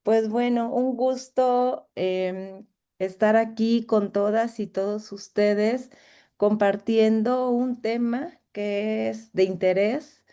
Pues bueno, un gusto estar aquí con todas y todos ustedes compartiendo un tema que es de interés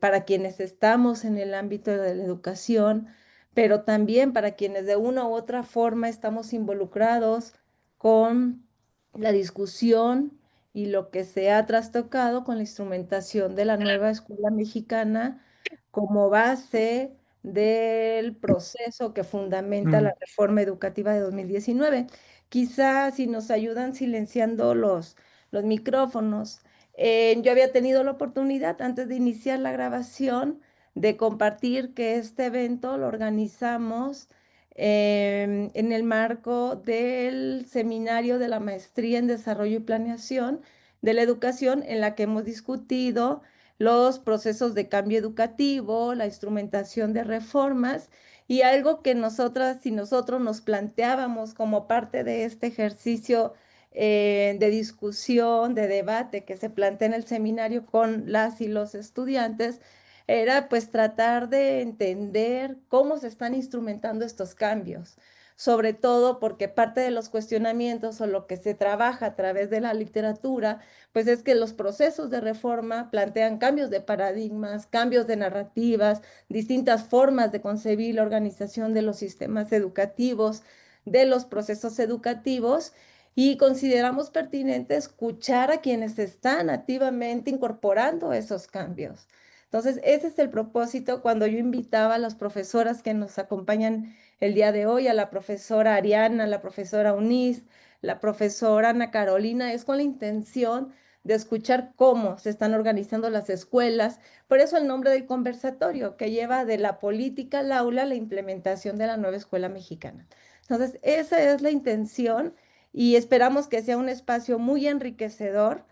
para quienes estamos en el ámbito de la educación, pero también para quienes de una u otra forma estamos involucrados con la discusión y lo que se ha trastocado con la instrumentación de la nueva escuela mexicana como base del proceso que fundamenta Mm, la reforma educativa de 2019. Quizás si nos ayudan silenciando los micrófonos. Yo había tenido la oportunidad antes de iniciar la grabación de compartir que este evento lo organizamos en el marco del seminario de la Maestría en Desarrollo y Planeación de la Educación, en la que hemos discutido los procesos de cambio educativo, la instrumentación de reformas y algo que nosotras y nosotros nos planteábamos como parte de este ejercicio de discusión, de debate que se plantea en el seminario con las y los estudiantes, era pues tratar de entender cómo se están instrumentando estos cambios, sobre todo porque parte de los cuestionamientos o lo que se trabaja a través de la literatura pues es que los procesos de reforma plantean cambios de paradigmas, cambios de narrativas, distintas formas de concebir la organización de los sistemas educativos, de los procesos educativos, y consideramos pertinente escuchar a quienes están activamente incorporando esos cambios. Entonces, ese es el propósito cuando yo invitaba a las profesoras que nos acompañan el día de hoy, a la profesora Ariana, a la profesora Unis, la profesora Ana Carolina, es con la intención de escuchar cómo se están organizando las escuelas. Por eso el nombre del conversatorio, que lleva de la política al aula la implementación de la nueva escuela mexicana. Entonces, esa es la intención y esperamos que sea un espacio muy enriquecedor.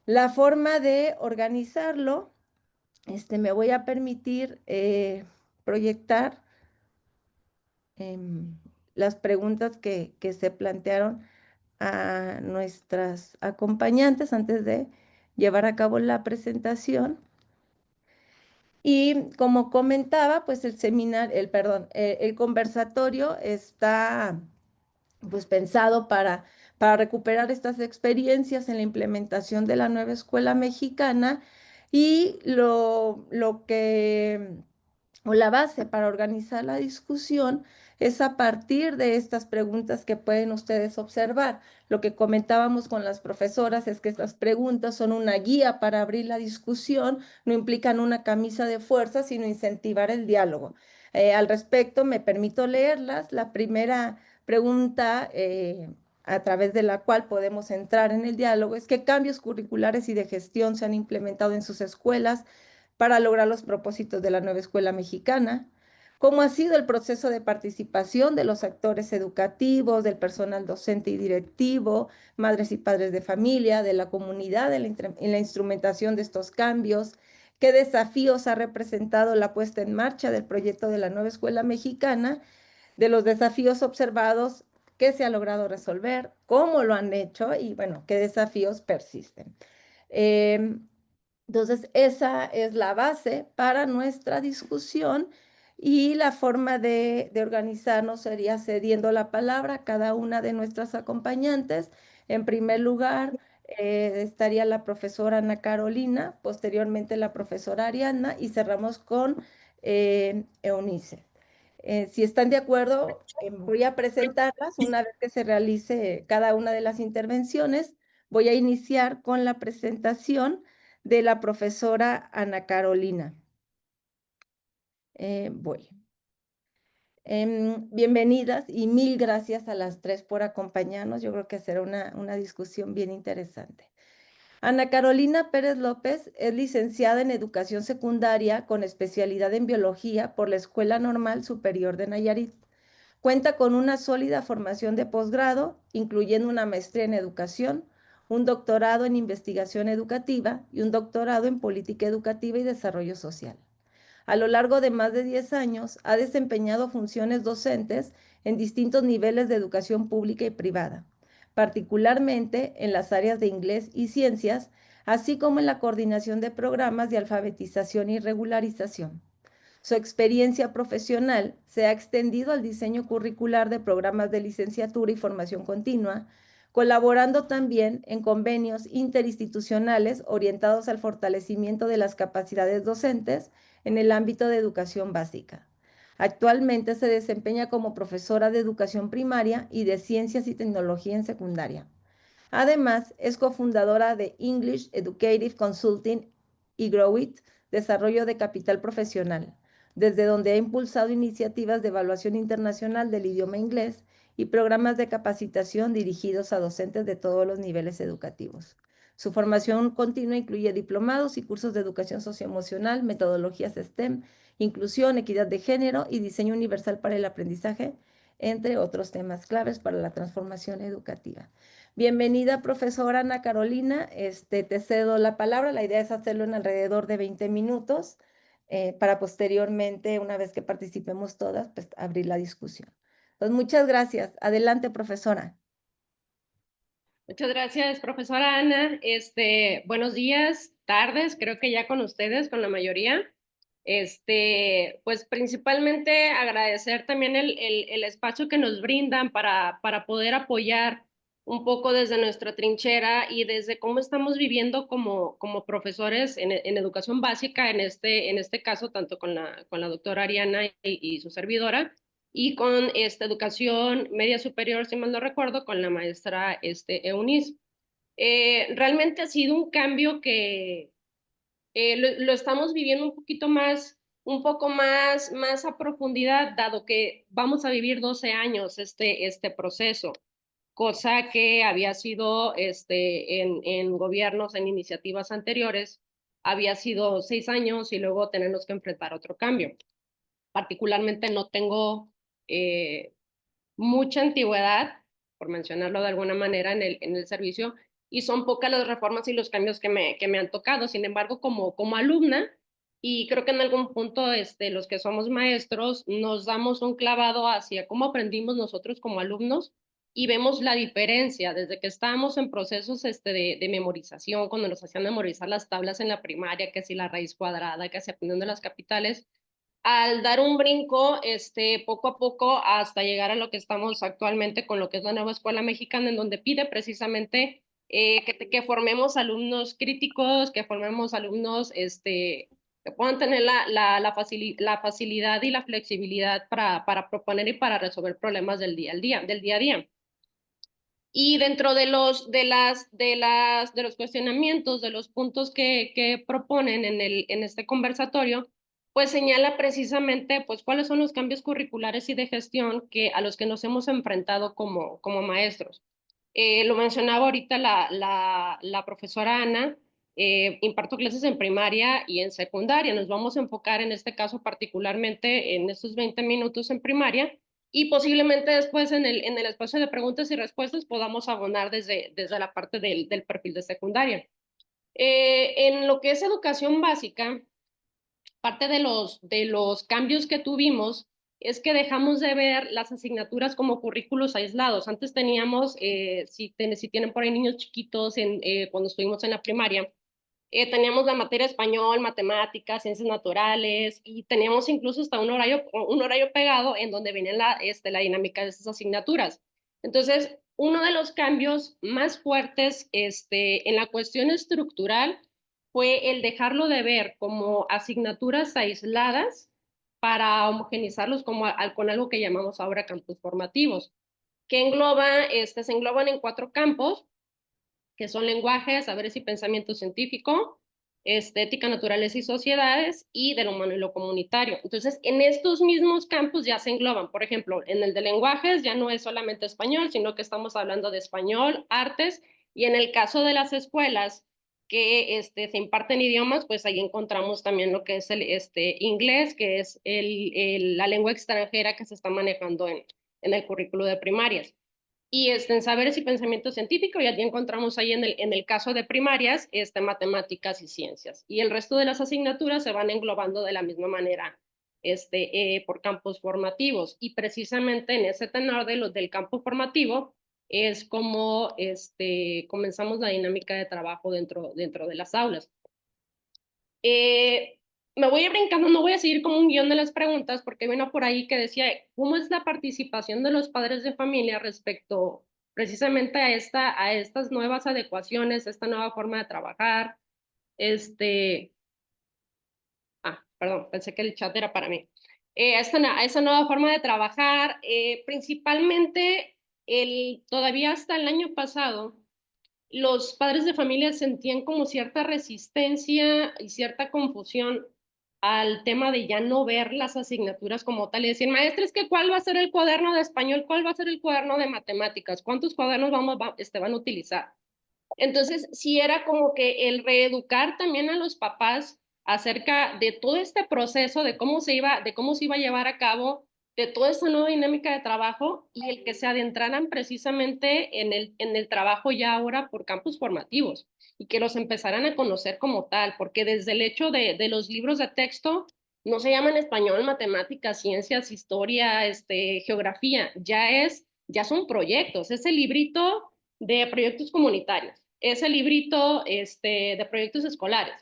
La forma de organizarlo, me voy a permitir proyectar em, las preguntas que se plantearon a nuestras acompañantes antes de llevar a cabo la presentación. Y como comentaba, pues el seminario, el conversatorio está pues pensado para recuperar estas experiencias en la implementación de la nueva escuela mexicana y lo que o la base para organizar la discusión es a partir de estas preguntas que pueden ustedes observar. Lo que comentábamos con las profesoras es que estas preguntas son una guía para abrir la discusión, no implican una camisa de fuerza, sino incentivar el diálogo. Al respecto, me permito leerlas. La primera pregunta a través de la cual podemos entrar en el diálogo es qué cambios curriculares y de gestión se han implementado en sus escuelas para lograr los propósitos de la nueva escuela mexicana, cómo ha sido el proceso de participación de los actores educativos, del personal docente y directivo, madres y padres de familia, de la comunidad en la instrumentación de estos cambios, qué desafíos ha representado la puesta en marcha del proyecto de la nueva escuela mexicana, de los desafíos observados, qué se ha logrado resolver, cómo lo han hecho y bueno, qué desafíos persisten. Eh, entonces, esa es la base para nuestra discusión y la forma de organizarnos sería cediendo la palabra a cada una de nuestras acompañantes. En primer lugar, estaría la profesora Ana Carolina, posteriormente la profesora Ariadna y cerramos con Eunice. Si están de acuerdo, voy a presentarlas una vez que se realice cada una de las intervenciones. Voy a iniciar con la presentación de la profesora Ana Carolina. Voy. Bienvenidas y mil gracias a las tres por acompañarnos. Yo creo que será una discusión bien interesante. Ana Carolina Pérez López es licenciada en Educación Secundaria con especialidad en Biología por la Escuela Normal Superior de Nayarit. Cuenta con una sólida formación de posgrado, incluyendo una maestría en educación, un doctorado en investigación educativa y un doctorado en política educativa y desarrollo social. A lo largo de más de 10 años, ha desempeñado funciones docentes en distintos niveles de educación pública y privada, particularmente en las áreas de inglés y ciencias, así como en la coordinación de programas de alfabetización y regularización. Su experiencia profesional se ha extendido al diseño curricular de programas de licenciatura y formación continua, colaborando también en convenios interinstitucionales orientados al fortalecimiento de las capacidades docentes en el ámbito de educación básica. Actualmente se desempeña como profesora de educación primaria y de ciencias y tecnología en secundaria. Además, es cofundadora de English Educative Consulting y Growit, Desarrollo de Capital Profesional, desde donde ha impulsado iniciativas de evaluación internacional del idioma inglés y programas de capacitación dirigidos a docentes de todos los niveles educativos. Su formación continua incluye diplomados y cursos de educación socioemocional, metodologías STEM, inclusión, equidad de género y diseño universal para el aprendizaje, entre otros temas claves para la transformación educativa. Bienvenida, profesora Ana Carolina. Te cedo la palabra. La idea es hacerlo en alrededor de 20 minutos para posteriormente, una vez que participemos todas, pues abrir la discusión. Pues muchas gracias. Adelante, profesora. Muchas gracias, profesora Ana. Buenos días, tardes, creo que ya con ustedes, con la mayoría. Pues principalmente agradecer también el espacio que nos brindan para poder apoyar un poco desde nuestra trinchera y desde cómo estamos viviendo como profesores en educación básica, en este caso, tanto con la doctora Ariana y su servidora y con esta educación media superior, si mal no recuerdo, con la maestra Eunice. Realmente ha sido un cambio que lo estamos viviendo un poquito más, un poco más a profundidad, dado que vamos a vivir 12 años este proceso, cosa que había sido en gobiernos, en iniciativas anteriores, había sido 6 años y luego tenernos que enfrentar otro cambio. Particularmente no tengo eh, mucha antigüedad, por mencionarlo de alguna manera, en el servicio, y son pocas las reformas y los cambios que me han tocado. Sin embargo, como alumna, y creo que en algún punto los que somos maestros nos damos un clavado hacia cómo aprendimos nosotros como alumnos y vemos la diferencia desde que estábamos en procesos de memorización, cuando nos hacían memorizar las tablas en la primaria, que si la raíz cuadrada, que si aprendiendo las capitales, al dar un brinco poco a poco hasta llegar a lo que estamos actualmente con lo que es la nueva escuela mexicana, en donde pide precisamente que formemos alumnos críticos, que formemos alumnos que puedan tener la facilidad y la flexibilidad para proponer y para resolver problemas del día a día. Y dentro de los cuestionamientos, de los puntos que proponen en este conversatorio, pues señala precisamente pues cuáles son los cambios curriculares y de gestión a los que nos hemos enfrentado como maestros. Lo mencionaba ahorita la profesora Ana, imparto clases en primaria y en secundaria. Nos vamos a enfocar en este caso particularmente en estos 20 minutos en primaria y posiblemente después en el espacio de preguntas y respuestas podamos abonar desde la parte del perfil de secundaria. En lo que es educación básica, parte de los cambios que tuvimos es que dejamos de ver las asignaturas como currículos aislados. Antes teníamos, si tienen por ahí niños chiquitos cuando estuvimos en la primaria, teníamos la materia español, matemáticas, ciencias naturales y teníamos incluso hasta un horario pegado en donde venía la dinámica de esas asignaturas. Entonces, uno de los cambios más fuertes en la cuestión estructural fue el dejarlo de ver como asignaturas aisladas para homogenizarlos con algo que llamamos ahora campus formativos, que se engloban en 4 campos que son lenguajes, saberes y pensamiento científico, ética, naturaleza y sociedades, y de lo humano y lo comunitario. Entonces, en estos mismos campos ya se engloban, por ejemplo, en el de lenguajes ya no es solamente español, sino que estamos hablando de español, artes, y en el caso de las escuelas que se imparten idiomas, pues ahí encontramos también lo que es el inglés, que es la lengua extranjera que se está manejando en el currículo de primarias. Y en saberes y pensamiento científico, y allí encontramos ahí en el caso de primarias, matemáticas y ciencias. Y el resto de las asignaturas se van englobando de la misma manera por campos formativos. Y precisamente en ese tenor del campo formativo es como comenzamos la dinámica de trabajo dentro de las aulas. me voy a ir brincando, no voy a seguir como un guión de las preguntas, porque hay una por ahí que decía, ¿cómo es la participación de los padres de familia respecto precisamente a estas nuevas adecuaciones, a esta nueva forma de trabajar? Este, perdón, pensé que el chat era para mí. A esta nueva forma de trabajar, principalmente todavía hasta el año pasado, los padres de familia sentían como cierta resistencia y cierta confusión al tema de ya no ver las asignaturas como tal y decir, maestra, es que ¿cuál va a ser el cuaderno de español? ¿Cuál va a ser el cuaderno de matemáticas? ¿Cuántos cuadernos van a utilizar? Entonces, sí era como que el reeducar también a los papás acerca de todo este proceso, de cómo se iba a llevar a cabo, de toda esta nueva dinámica de trabajo y el que se adentraran precisamente en el trabajo ya ahora por campus formativos y que los empezaran a conocer como tal, porque desde el hecho de los libros de texto no se llaman español, matemáticas, ciencias, historia, geografía, ya son proyectos, ese librito de proyectos comunitarios, ese librito de proyectos escolares.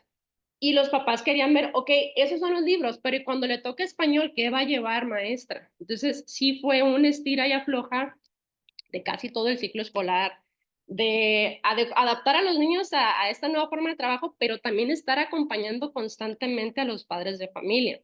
Y los papás querían ver, ok, esos son los libros, pero cuando le toca español, ¿qué va a llevar maestra? Entonces, sí fue un estira y afloja de casi todo el ciclo escolar, de adaptar a los niños a esta nueva forma de trabajo, pero también estar acompañando constantemente a los padres de familia.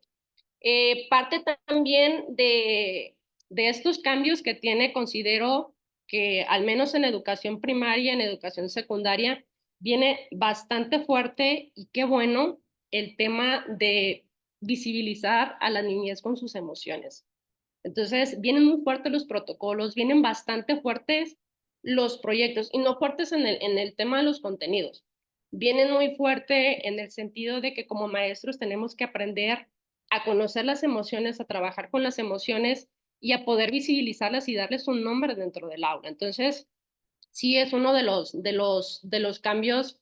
Parte también de estos cambios que tiene, considero que al menos en educación primaria, en educación secundaria, viene bastante fuerte y qué bueno el tema de visibilizar a la niñez con sus emociones. Entonces, vienen muy fuertes los protocolos, vienen bastante fuertes los proyectos y no fuertes en el tema de los contenidos. Vienen muy fuerte en el sentido de que como maestros tenemos que aprender a conocer las emociones, a trabajar con las emociones y a poder visibilizarlas y darles un nombre dentro del aula. Entonces, sí es uno de los cambios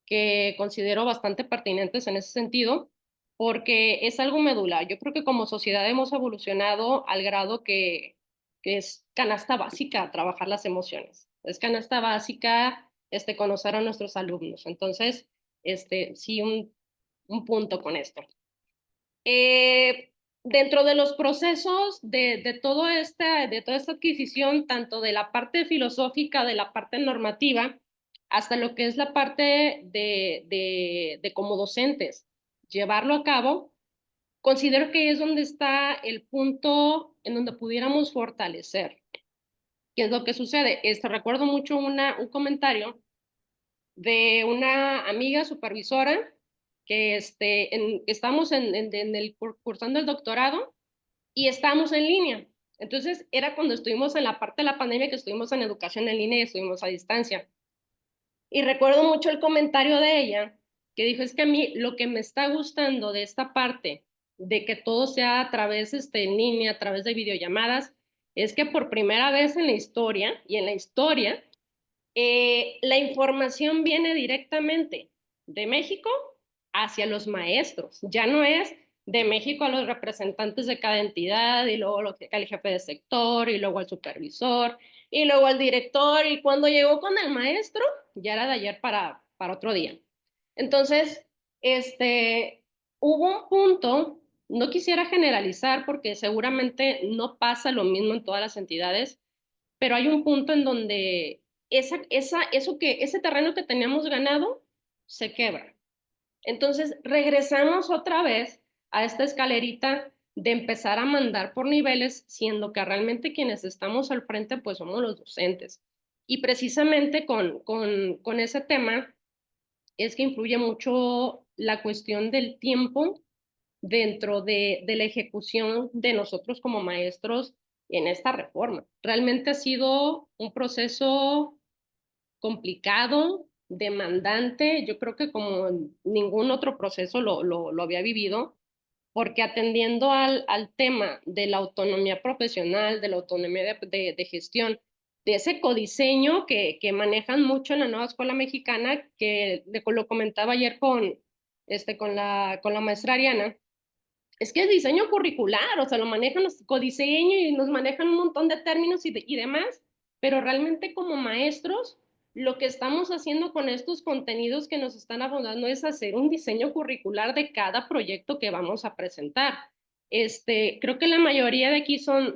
que considero bastante pertinentes en ese sentido, porque es algo medular. Yo creo que como sociedad hemos evolucionado al grado que es canasta básica trabajar las emociones. Es canasta básica conocer a nuestros alumnos. Entonces, sí, un punto con esto. Eh, Dentro de los procesos de toda esta adquisición, tanto de la parte filosófica, de la parte normativa, hasta lo que es la parte de como docentes, llevarlo a cabo, considero que es donde está el punto en donde pudiéramos fortalecer. ¿Qué es lo que sucede? Recuerdo mucho un comentario de una amiga supervisora que estamos cursando el doctorado y estamos en línea. Entonces era cuando estuvimos en la parte de la pandemia que estuvimos en educación en línea y estuvimos a distancia. Y recuerdo mucho el comentario de ella que dijo, es que a mí lo que me está gustando de esta parte, de que todo sea a través en línea, a través de videollamadas, es que por primera vez en la historia y en la historia la información viene directamente de México hacia los maestros. Ya no es de México a los representantes de cada entidad y luego al jefe de sector y luego al supervisor y luego al director y cuando llegó con el maestro ya era de ayer para otro día. Entonces, hubo un punto, no quisiera generalizar porque seguramente no pasa lo mismo en todas las entidades, pero hay un punto en donde ese terreno que teníamos ganado se quebra. Entonces regresamos otra vez a esta escalerita de empezar a mandar por niveles, siendo que realmente quienes estamos al frente pues somos los docentes. Y precisamente con ese tema es que influye mucho la cuestión del tiempo dentro de la ejecución de nosotros como maestros en esta reforma. Realmente ha sido un proceso complicado, demandante, yo creo que como ningún otro proceso lo había vivido, porque atendiendo al tema de la autonomía profesional, de la autonomía de gestión, de ese codiseño que manejan mucho en la nueva escuela mexicana, que lo comentaba ayer con la maestra Ariana, es que es diseño curricular, o sea, lo manejan los codiseño y nos manejan un montón de términos y demás, pero realmente como maestros lo que estamos haciendo con estos contenidos que nos están abordando es hacer un diseño curricular de cada proyecto que vamos a presentar. Creo que la mayoría de aquí son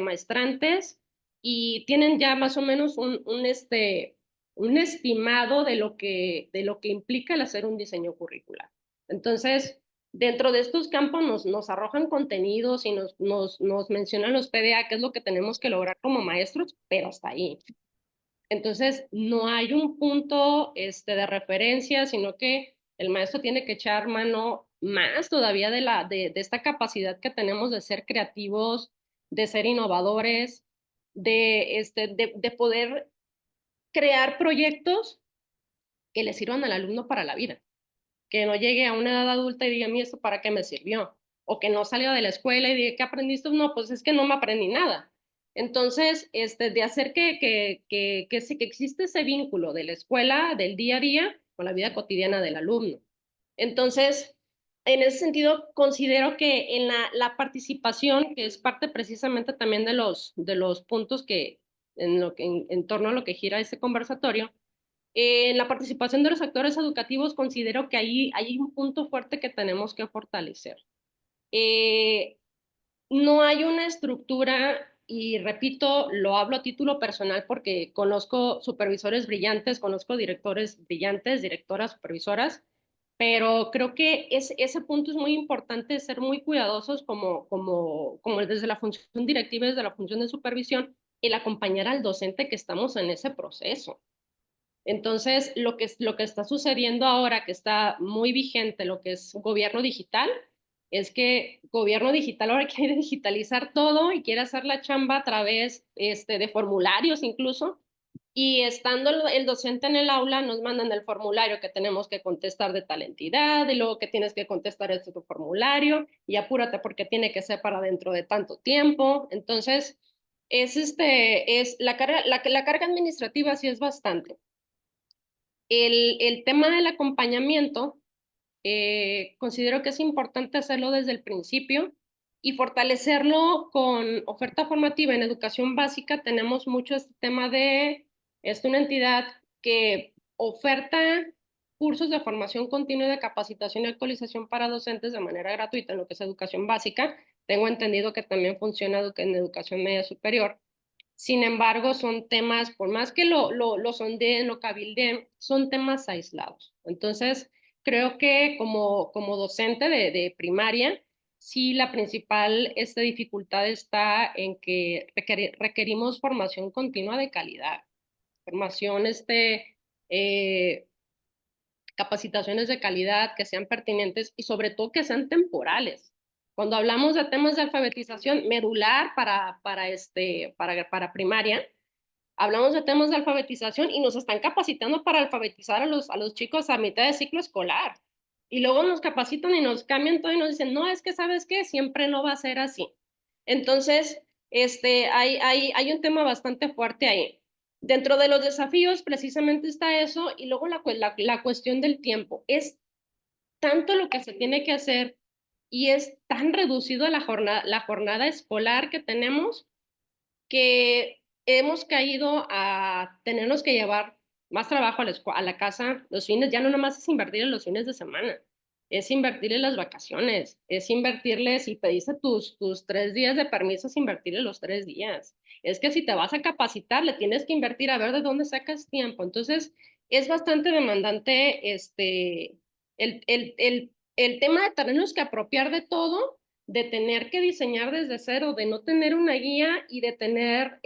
maestrantes y tienen ya más o menos un estimado de lo que implica el hacer un diseño curricular. Entonces, dentro de estos campos nos arrojan contenidos y nos mencionan los PDA, qué es lo que tenemos que lograr como maestros, pero hasta ahí. Entonces, no hay un punto de referencia, sino que el maestro tiene que echar mano más todavía de esta capacidad que tenemos de ser creativos, de ser innovadores, de poder crear proyectos que le sirvan al alumno para la vida, que no llegue a una edad adulta y diga, a mí esto para qué me sirvió, o que no salga de la escuela y diga, ¿qué aprendiste? No, pues es que no me aprendí nada. Entonces, de hacer que existe ese vínculo de la escuela, del día a día, con la vida cotidiana del alumno. Entonces, en ese sentido, considero que en la participación, que es parte precisamente también de los puntos en torno a lo que gira este conversatorio, en la participación de los actores educativos considero que ahí hay un punto fuerte que tenemos que fortalecer. Eh, no hay una estructura, y repito, lo hablo a título personal porque conozco supervisores brillantes, conozco directores brillantes, directoras, supervisoras, pero creo que ese punto es muy importante, ser muy cuidadosos como desde la función directiva, desde la función de supervisión, el acompañar al docente que estamos en ese proceso. Entonces, lo que está sucediendo ahora, que está muy vigente, lo que es gobierno digital, es que gobierno digital ahora quiere digitalizar todo y quiere hacer la chamba a través de formularios incluso. Y estando el docente en el aula, nos mandan el formulario que tenemos que contestar de tal entidad, y luego que tienes que contestar este tu formulario, y apúrate porque tiene que ser para dentro de tanto tiempo. Entonces, es la carga administrativa sí es bastante. El tema del acompañamiento, considero que es importante hacerlo desde el principio y fortalecerlo con oferta formativa. En educación básica tenemos mucho este tema es una entidad que oferta cursos de formación continua y de capacitación y actualización para docentes de manera gratuita en lo que es educación básica. Tengo entendido que también funciona en educación media superior. Sin embargo, son temas, por más que lo sondeen, lo cabildeen, son temas aislados. Entonces, creo que como docente de primaria, sí la principal dificultad está en que requerimos formación continua de calidad, formación, eh, capacitaciones de calidad que sean pertinentes y sobre todo que sean temporales. Cuando hablamos de temas de alfabetización medular para primaria, hablamos de temas de alfabetización y nos están capacitando para alfabetizar a los chicos a mitad de ciclo escolar. Y luego nos capacitan y nos cambian todo y nos dicen, no, es que sabes qué, siempre no va a ser así. Entonces, hay un tema bastante fuerte ahí. Dentro de los desafíos, precisamente está eso, y luego la cuestión del tiempo. Es tanto lo que se tiene que hacer y es tan reducido la jornada escolar que tenemos que hemos caído a tenernos que llevar más trabajo a la casa los fines, ya no nomás es invertir en los fines de semana, es invertir en las vacaciones, es invertirle, si pediste tus 3 días de permiso, es invertirle los 3 días. Es que si te vas a capacitar, le tienes que invertir a ver de dónde sacas tiempo. Entonces, es bastante demandante el tema de tenernos que apropiar de todo, de tener que diseñar desde cero, de no tener una guía y de tener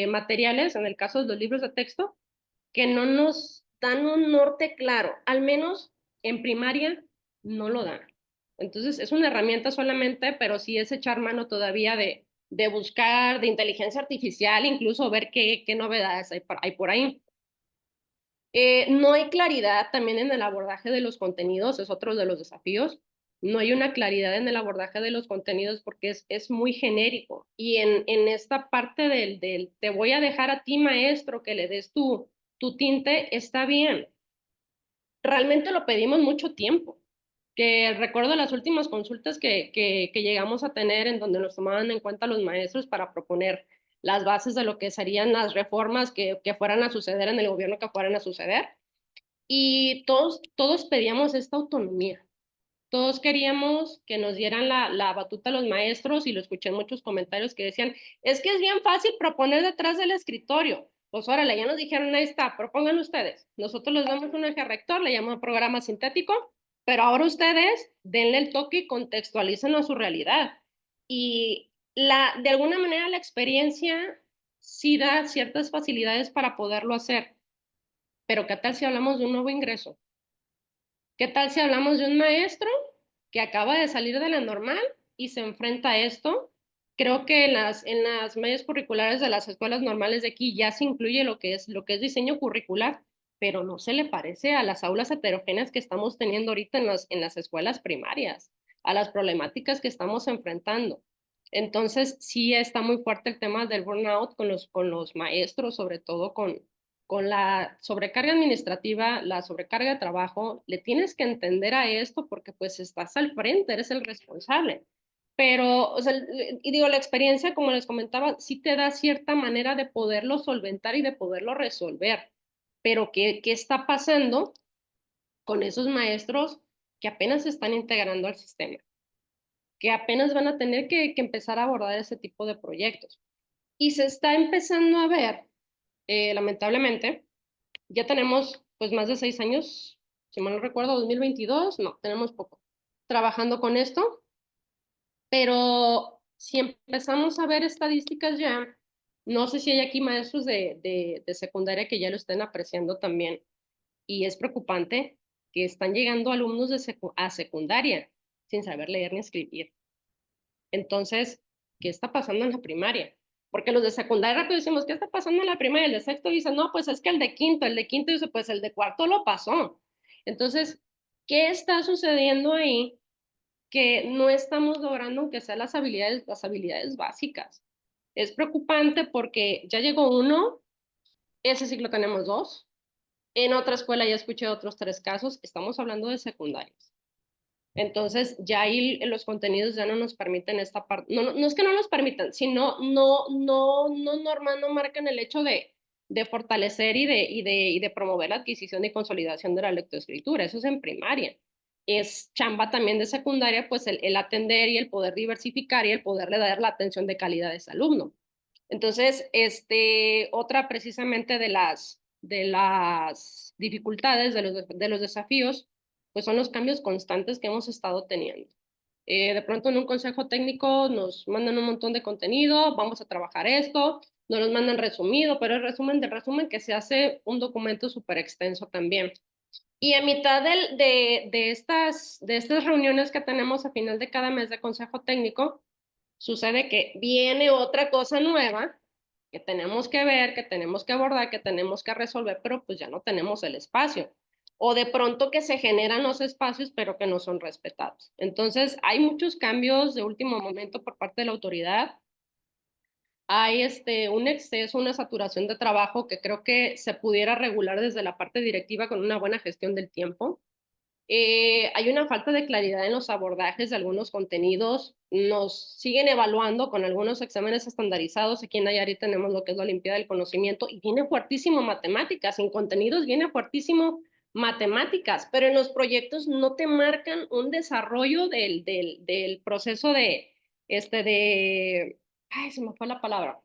materiales, en el caso de los libros de texto, que no nos dan un norte claro, al menos en primaria no lo dan. Entonces es una herramienta solamente, pero sí es echar mano todavía de buscar, de inteligencia artificial, incluso ver qué novedades hay por ahí. No hay claridad también en el abordaje de los contenidos, es otro de los desafíos. No hay una claridad en el abordaje de los contenidos porque es muy genérico. Y en esta parte del te voy a dejar a ti, maestro, que le des tu tinte, está bien. Realmente lo pedimos mucho tiempo. Que recuerdo las últimas consultas que llegamos a tener en donde nos tomaban en cuenta los maestros para proponer las bases de lo que serían las reformas que fueran a suceder en el gobierno que fueran a suceder. Y todos pedíamos esta autonomía. Todos queríamos que nos dieran la batuta a los maestros y lo escuché en muchos comentarios que decían, es que es bien fácil proponer detrás del escritorio. Pues órale, ya nos dijeron, ahí está, propongan ustedes. Nosotros les damos un eje rector, le llamamos programa sintético, pero ahora ustedes denle el toque y contextualicen a su realidad. Y de alguna manera la experiencia sí da ciertas facilidades para poderlo hacer. Pero ¿qué tal si hablamos de un nuevo ingreso? ¿Qué tal si hablamos de un maestro que acaba de salir de la normal y se enfrenta a esto? Creo que en las medios curriculares de las escuelas normales de aquí ya se incluye lo que es diseño curricular, pero no se le parece a las aulas heterogéneas que estamos teniendo ahorita en las escuelas primarias, a las problemáticas que estamos enfrentando. Entonces, sí está muy fuerte el tema del burnout con los maestros, sobre todo con la sobrecarga administrativa, la sobrecarga de trabajo, le tienes que entender a esto porque pues estás al frente, eres el responsable. Pero, o sea, y digo, la experiencia, como les comentaba, sí te da cierta manera de poderlo solventar y de poderlo resolver. Pero ¿qué está pasando con esos maestros que apenas se están integrando al sistema? Que apenas van a tener que empezar a abordar ese tipo de proyectos. Y se está empezando a ver, lamentablemente, ya tenemos pues más de 6 años, si mal no recuerdo, 2022, no, tenemos poco, trabajando con esto, pero si empezamos a ver estadísticas ya, no sé si hay aquí maestros de secundaria que ya lo estén apreciando también, y es preocupante que están llegando alumnos a secundaria sin saber leer ni escribir. Entonces, ¿qué está pasando en la primaria? Porque los de secundaria rápido decimos, ¿qué está pasando en la primaria? El de sexto dice, no, pues es que el de quinto dice, pues el de cuarto lo pasó. Entonces, ¿qué está sucediendo ahí que no estamos logrando aunque sean las habilidades básicas? Es preocupante porque ya llegó uno, ese ciclo tenemos dos, en otra escuela ya escuché otros 3 casos, estamos hablando de secundarios. Entonces, ya ahí los contenidos ya no nos permiten esta parte, no, no es que no nos permitan, sino no marcan el hecho de fortalecer y de promover la adquisición y consolidación de la lectoescritura, eso es en primaria. Es chamba también de secundaria, pues el atender y el poder diversificar y el poderle dar la atención de calidad a ese alumno. Entonces, otra precisamente de las dificultades, de los desafíos, pues son los cambios constantes que hemos estado teniendo. De pronto en un consejo técnico nos mandan un montón de contenido, vamos a trabajar esto, nos los mandan resumido, pero el resumen del resumen que se hace un documento súper extenso también. Y a mitad de estas reuniones que tenemos a final de cada mes de consejo técnico, sucede que viene otra cosa nueva que tenemos que ver, que tenemos que abordar, que tenemos que resolver, pero pues ya no tenemos el espacio. O de pronto que se generan los espacios, pero que no son respetados. Entonces, hay muchos cambios de último momento por parte de la autoridad. Hay un exceso, una saturación de trabajo que creo que se pudiera regular desde la parte directiva con una buena gestión del tiempo. Hay una falta de claridad en los abordajes de algunos contenidos. Nos siguen evaluando con algunos exámenes estandarizados. Aquí en Nayarit tenemos lo que es la Olimpiada del Conocimiento y viene fuertísimo matemáticas. En contenidos viene fuertísimo matemáticas, pero en los proyectos no te marcan un desarrollo del proceso ay, se me fue la palabra,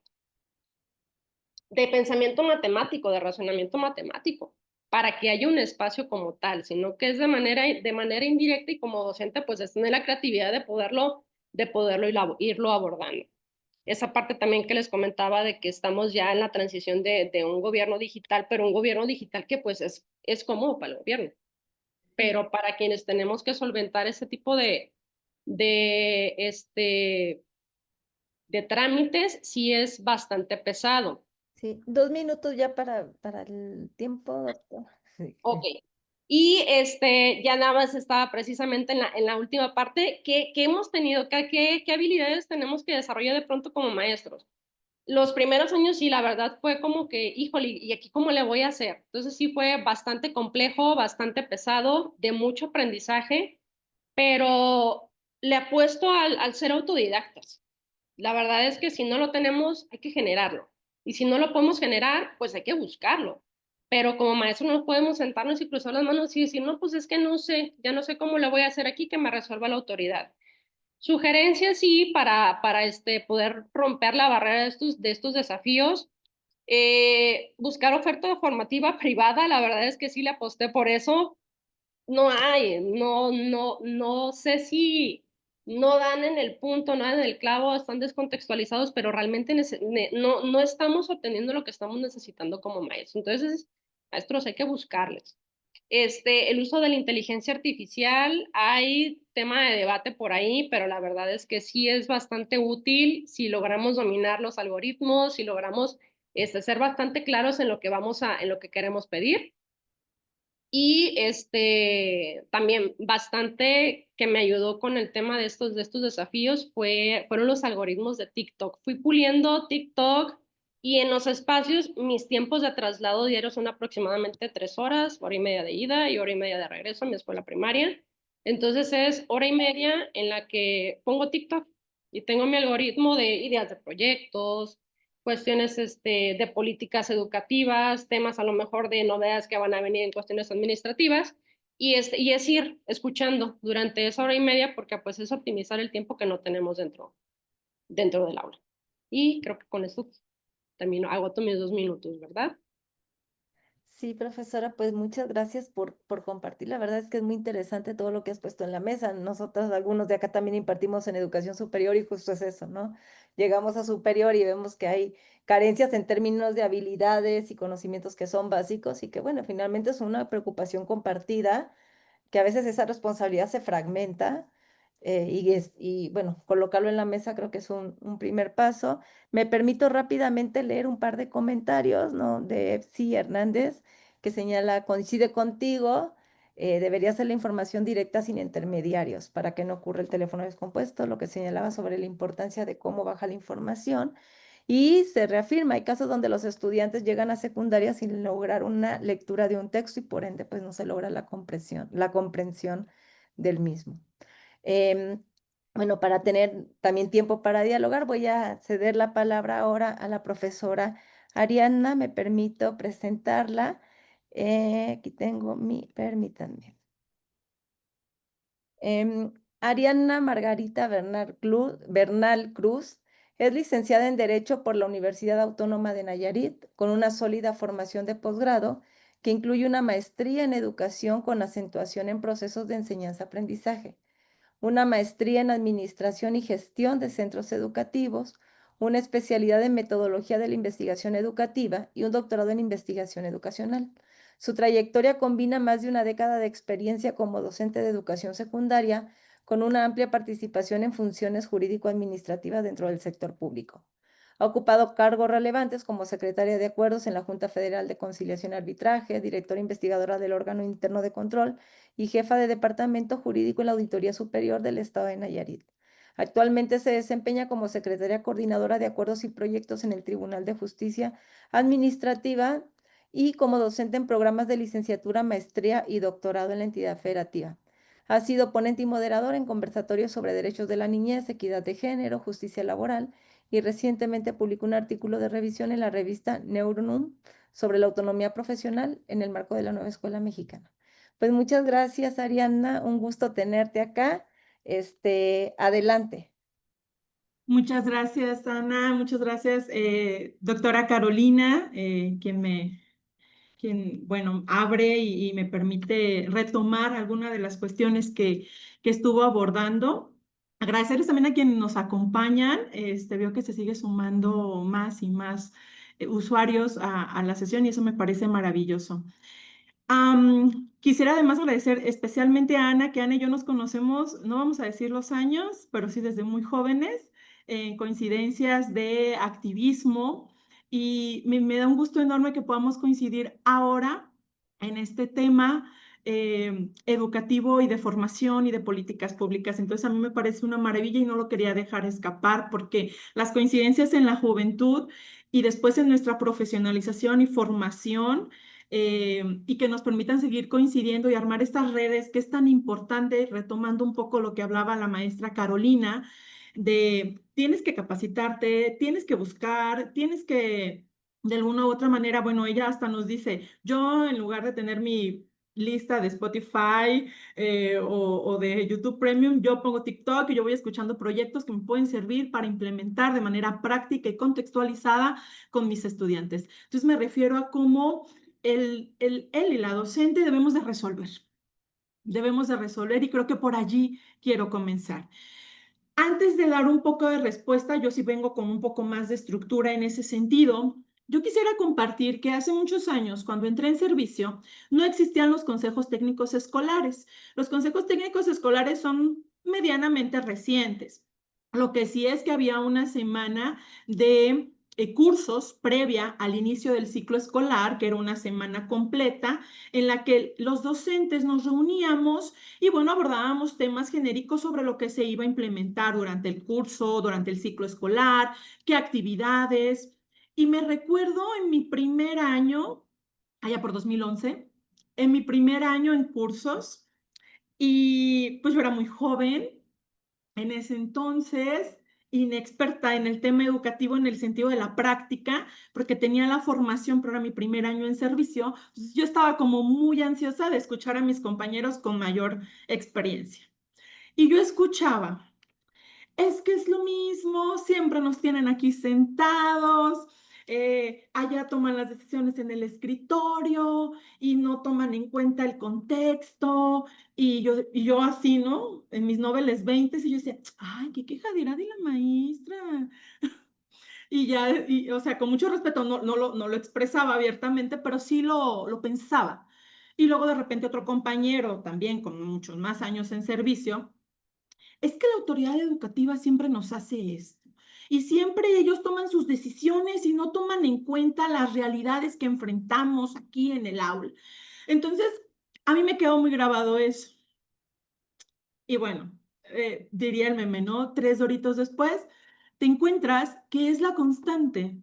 de pensamiento matemático, de razonamiento matemático, para que haya un espacio como tal, sino que es de manera indirecta y como docente, pues es tener la creatividad de poderlo irlo abordando. Esa parte también que les comentaba de que estamos ya en la transición de un gobierno digital, pero un gobierno digital que pues es cómodo para el gobierno, pero para quienes tenemos que solventar ese tipo de, este, de trámites, sí es bastante pesado. Sí, 2 minutos ya para el tiempo, doctor. Sí. Ok. Y ya nada más estaba precisamente en la última parte, que hemos tenido, qué habilidades tenemos que desarrollar de pronto como maestros. Los primeros años sí, la verdad fue como que, híjole, ¿y aquí cómo le voy a hacer? Entonces sí fue bastante complejo, bastante pesado, de mucho aprendizaje, pero le apuesto al ser autodidactas. La verdad es que si no lo tenemos, hay que generarlo. Y si no lo podemos generar, pues hay que buscarlo. Pero como maestro no podemos sentarnos y cruzar las manos y decir, no, pues es que no sé, ya no sé cómo le voy a hacer aquí que me resuelva la autoridad. Sugerencias sí para poder romper la barrera de estos desafíos. Buscar oferta formativa privada, la verdad es que sí le aposté por eso. No hay, no sé si no dan en el punto, no dan en el clavo, están descontextualizados, pero realmente no estamos obteniendo lo que estamos necesitando como maestros. Entonces, maestros, hay que buscarles. El uso de la inteligencia artificial, hay tema de debate por ahí, pero la verdad es que sí es bastante útil si logramos dominar los algoritmos, si logramos ser bastante claros en lo que en lo que queremos pedir. Y también bastante que me ayudó con el tema de estos desafíos fueron los algoritmos de TikTok. Fui puliendo TikTok y en los espacios mis tiempos de traslado diario son aproximadamente 3 horas, hora y media de ida y hora y media de regreso a mi escuela primaria. Entonces es hora y media en la que pongo TikTok y tengo mi algoritmo de ideas de proyectos, cuestiones de políticas educativas, temas a lo mejor de novedades que van a venir en cuestiones administrativas, y es ir escuchando durante esa hora y media porque pues es optimizar el tiempo que no tenemos dentro del aula. Y creo que con esto también agoto mis 2 minutos, ¿verdad? Sí, profesora, pues muchas gracias por compartir. La verdad es que es muy interesante todo lo que has puesto en la mesa. Nosotros, algunos de acá también impartimos en educación superior y justo es eso, ¿no? Llegamos a superior y vemos que hay carencias en términos de habilidades y conocimientos que son básicos y que, bueno, finalmente es una preocupación compartida que a veces esa responsabilidad se fragmenta y bueno, colocarlo en la mesa creo que es un primer paso. Me permito rápidamente leer un par de comentarios, ¿no? De Epsi Hernández, que señala, coincide contigo, debería ser la información directa sin intermediarios para que no ocurra el teléfono descompuesto, lo que señalaba sobre la importancia de cómo baja la información. Y se reafirma, hay casos donde los estudiantes llegan a secundaria sin lograr una lectura de un texto y por ende pues no se logra la comprensión del mismo. Em, bueno, para tener también tiempo para dialogar, voy a ceder la palabra ahora a la profesora Arianna. Me permito presentarla. Aquí tengo permítanme. Arianna Margarita Bernal Cruz es licenciada en Derecho por la Universidad Autónoma de Nayarit, con una sólida formación de posgrado que incluye una maestría en educación con acentuación en procesos de enseñanza-aprendizaje, una maestría en Administración y Gestión de Centros Educativos, una especialidad en Metodología de la Investigación Educativa y un doctorado en Investigación Educacional. Su trayectoria combina más de una década de experiencia como docente de educación secundaria con una amplia participación en funciones jurídico-administrativas dentro del sector público. Ha ocupado cargos relevantes como secretaria de acuerdos en la Junta Federal de Conciliación y Arbitraje, directora investigadora del órgano interno de control y jefa de Departamento Jurídico en la Auditoría Superior del Estado de Nayarit. Actualmente se desempeña como secretaria coordinadora de acuerdos y proyectos en el Tribunal de Justicia Administrativa y como docente en programas de licenciatura, maestría y doctorado en la entidad federativa. Ha sido ponente y moderador en conversatorios sobre derechos de la niñez, equidad de género, justicia laboral y recientemente publicó un artículo de revisión en la revista Neuronum sobre la autonomía profesional en el marco de la nueva escuela mexicana. Pues muchas gracias, Arianna. Un gusto tenerte acá. Adelante. Muchas gracias, Ana. Muchas gracias, doctora Carolina, quien, bueno, abre y me permite retomar algunas de las cuestiones que estuvo abordando. Agradecerles también a quienes nos acompañan. Veo que se sigue sumando más y más usuarios a la sesión y eso me parece maravilloso. Quisiera además agradecer especialmente a Ana, que Ana y yo nos conocemos, no vamos a decir los años, pero sí desde muy jóvenes, en coincidencias de activismo, y me da un gusto enorme que podamos coincidir ahora en este tema educativo y de formación y de políticas públicas. Entonces a mí me parece una maravilla y no lo quería dejar escapar porque las coincidencias en la juventud y después en nuestra profesionalización y formación y que nos permitan seguir coincidiendo y armar estas redes que es tan importante, retomando un poco lo que hablaba la maestra Carolina, de tienes que capacitarte, tienes que buscar, tienes que, de alguna u otra manera, bueno, ella hasta nos dice, yo en lugar de tener mi lista de Spotify o de YouTube Premium, yo pongo TikTok y yo voy escuchando proyectos que me pueden servir para implementar de manera práctica y contextualizada con mis estudiantes. Entonces me refiero a cómo él y la docente debemos de resolver. Debemos de resolver y creo que por allí quiero comenzar. Antes de dar un poco de respuesta, yo sí vengo con un poco más de estructura en ese sentido. Yo quisiera compartir que hace muchos años, cuando entré en servicio, no existían los consejos técnicos escolares. Los consejos técnicos escolares son medianamente recientes. Lo que sí es que había una semana de cursos previa al inicio del ciclo escolar, que era una semana completa, en la que los docentes nos reuníamos y bueno, abordábamos temas genéricos sobre lo que se iba a implementar durante el curso, durante el ciclo escolar, qué actividades. Y me recuerdo en mi primer año, allá por 2011, en mi primer año en cursos, y pues yo era muy joven en ese entonces, inexperta en el tema educativo en el sentido de la práctica, porque tenía la formación, pero era mi primer año en servicio. Entonces yo estaba como muy ansiosa de escuchar a mis compañeros con mayor experiencia. Y yo escuchaba, es que es lo mismo, siempre nos tienen aquí sentados, allá toman las decisiones en el escritorio y no toman en cuenta el contexto. Y yo así, ¿no? En mis noveles 20 y yo decía, ay, qué quejadera de la maestra. Y ya, o sea, con mucho respeto, no lo expresaba abiertamente, pero sí lo pensaba. Y luego de repente otro compañero, también con muchos más años en servicio, es que la autoridad educativa siempre nos hace esto. Y siempre ellos toman sus decisiones y no toman en cuenta las realidades que enfrentamos aquí en el aula. Entonces, a mí me quedó muy grabado eso. Y bueno, diría el meme, ¿no? 3 doritos después, te encuentras que es la constante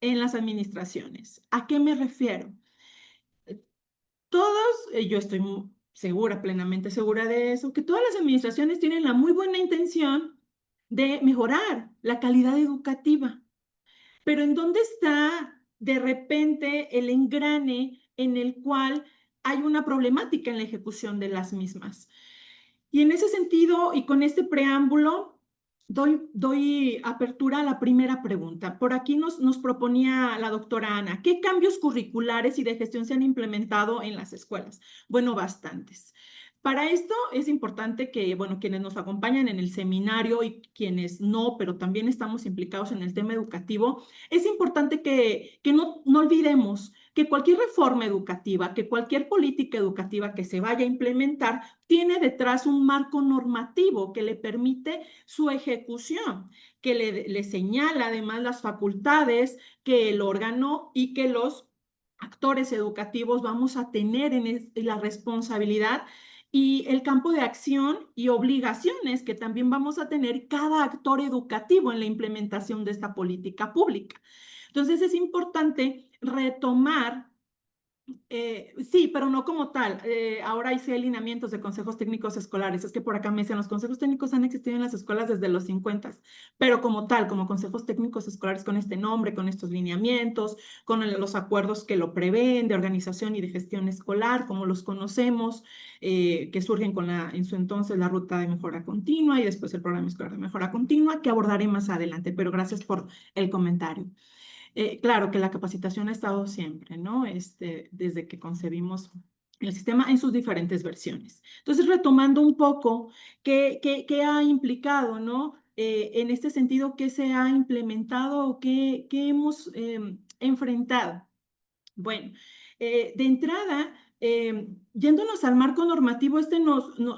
en las administraciones. ¿A qué me refiero? Todos, yo estoy segura, plenamente segura de eso, que todas las administraciones tienen la muy buena intención de mejorar la calidad educativa. Pero ¿en dónde está de repente el engrane en el cual hay una problemática en la ejecución de las mismas? Y en ese sentido, y con este preámbulo, doy apertura a la primera pregunta. Por aquí nos proponía la doctora Ana, ¿qué cambios curriculares y de gestión se han implementado en las escuelas? Bueno, bastantes. Para esto es importante que, bueno, quienes nos acompañan en el seminario y quienes no, pero también estamos implicados en el tema educativo, es importante que no olvidemos que cualquier reforma educativa, que cualquier política educativa que se vaya a implementar, tiene detrás un marco normativo que le permite su ejecución, que le señala además las facultades que el órgano y que los actores educativos vamos a tener en la responsabilidad y el campo de acción y obligaciones que también vamos a tener cada actor educativo en la implementación de esta política pública. Entonces es importante retomar sí, pero no como tal. Ahora hay alineamientos de consejos técnicos escolares. Es que por acá me dicen, los consejos técnicos han existido en las escuelas desde los 50, pero como tal, como consejos técnicos escolares con este nombre, con estos lineamientos, con los acuerdos que lo prevén de organización y de gestión escolar, como los conocemos, que surgen en su entonces la ruta de mejora continua y después el programa escolar de mejora continua, que abordaré más adelante, pero gracias por el comentario. Claro que la capacitación ha estado siempre, ¿no? Desde que concebimos el sistema en sus diferentes versiones. Entonces, retomando un poco, ¿qué ha implicado, ¿no? En este sentido, ¿qué se ha implementado o qué hemos enfrentado? Bueno, de entrada, yéndonos al marco normativo,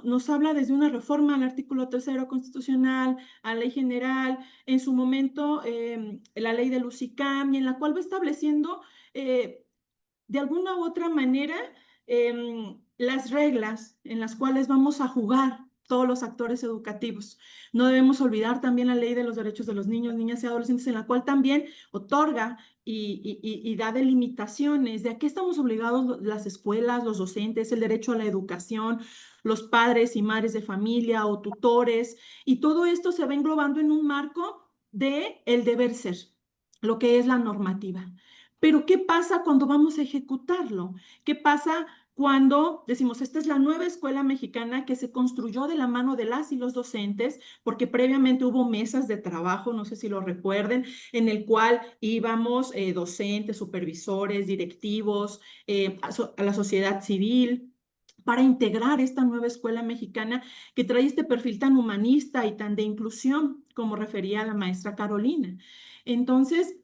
nos habla desde una reforma al artículo 3º constitucional, a ley general, en su momento la ley del UCICAM, y en la cual va estableciendo de alguna u otra manera las reglas en las cuales vamos a jugar todos los actores educativos. No debemos olvidar también la Ley de los Derechos de los Niños, Niñas y Adolescentes, en la cual también otorga y da delimitaciones de a qué estamos obligados las escuelas, los docentes, el derecho a la educación, los padres y madres de familia o tutores, y todo esto se va englobando en un marco de el deber ser, lo que es la normativa. Pero ¿qué pasa cuando vamos a ejecutarlo? ¿Qué pasa cuando decimos, esta es la nueva escuela mexicana que se construyó de la mano de las y los docentes, porque previamente hubo mesas de trabajo, no sé si lo recuerden, en el cual íbamos docentes, supervisores, directivos, a la sociedad civil, para integrar esta nueva escuela mexicana que trae este perfil tan humanista y tan de inclusión, como refería la maestra Carolina. Entonces,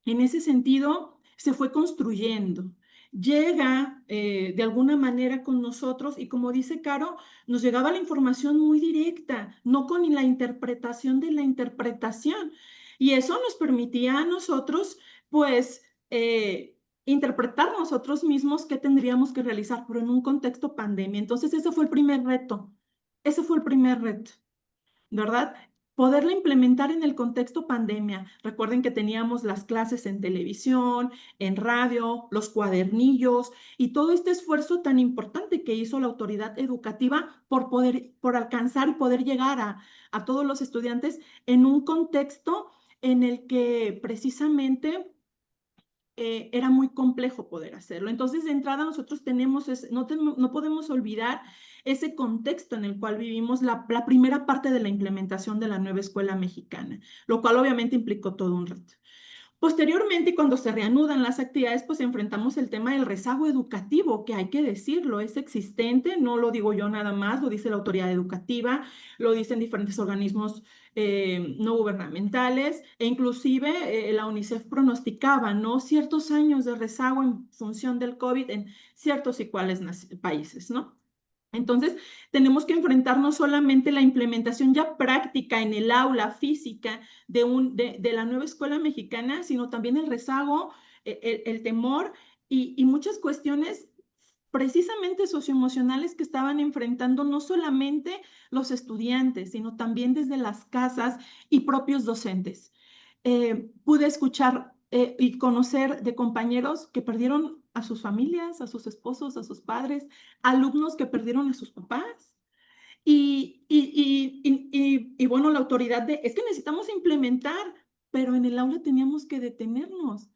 en ese sentido, se fue construyendo. Llega de alguna manera con nosotros y, como dice Caro, nos llegaba la información muy directa, no con la interpretación de la interpretación. Y eso nos permitía a nosotros, pues, interpretar nosotros mismos qué tendríamos que realizar, pero en un contexto pandemia. Entonces, ese fue el primer reto. Ese fue el primer reto, ¿verdad? Poderla implementar en el contexto pandemia. Recuerden que teníamos las clases en televisión, en radio, los cuadernillos y todo este esfuerzo tan importante que hizo la autoridad educativa por alcanzar y poder llegar a todos los estudiantes en un contexto en el que precisamente era muy complejo poder hacerlo. Entonces, de entrada, nosotros no podemos olvidar ese contexto en el cual vivimos la primera parte de la implementación de la nueva escuela mexicana, lo cual obviamente implicó todo un reto. Posteriormente, cuando se reanudan las actividades, pues enfrentamos el tema del rezago educativo, que hay que decirlo, es existente, no lo digo yo nada más, lo dice la autoridad educativa, lo dicen diferentes organismos no gubernamentales, e inclusive la UNICEF pronosticaba, ¿no?, ciertos años de rezago en función del COVID en ciertos y cuales países, ¿no? Entonces, tenemos que enfrentar no solamente la implementación ya práctica en el aula física de la nueva escuela mexicana, sino también el rezago, el temor y muchas cuestiones precisamente socioemocionales que estaban enfrentando no solamente los estudiantes, sino también desde las casas y propios docentes. Pude escuchar y conocer de compañeros que perdieron a sus familias, a sus esposos, a sus padres, alumnos que perdieron a sus papás. Y bueno, la autoridad es que necesitamos implementar, pero en el aula teníamos que detenernos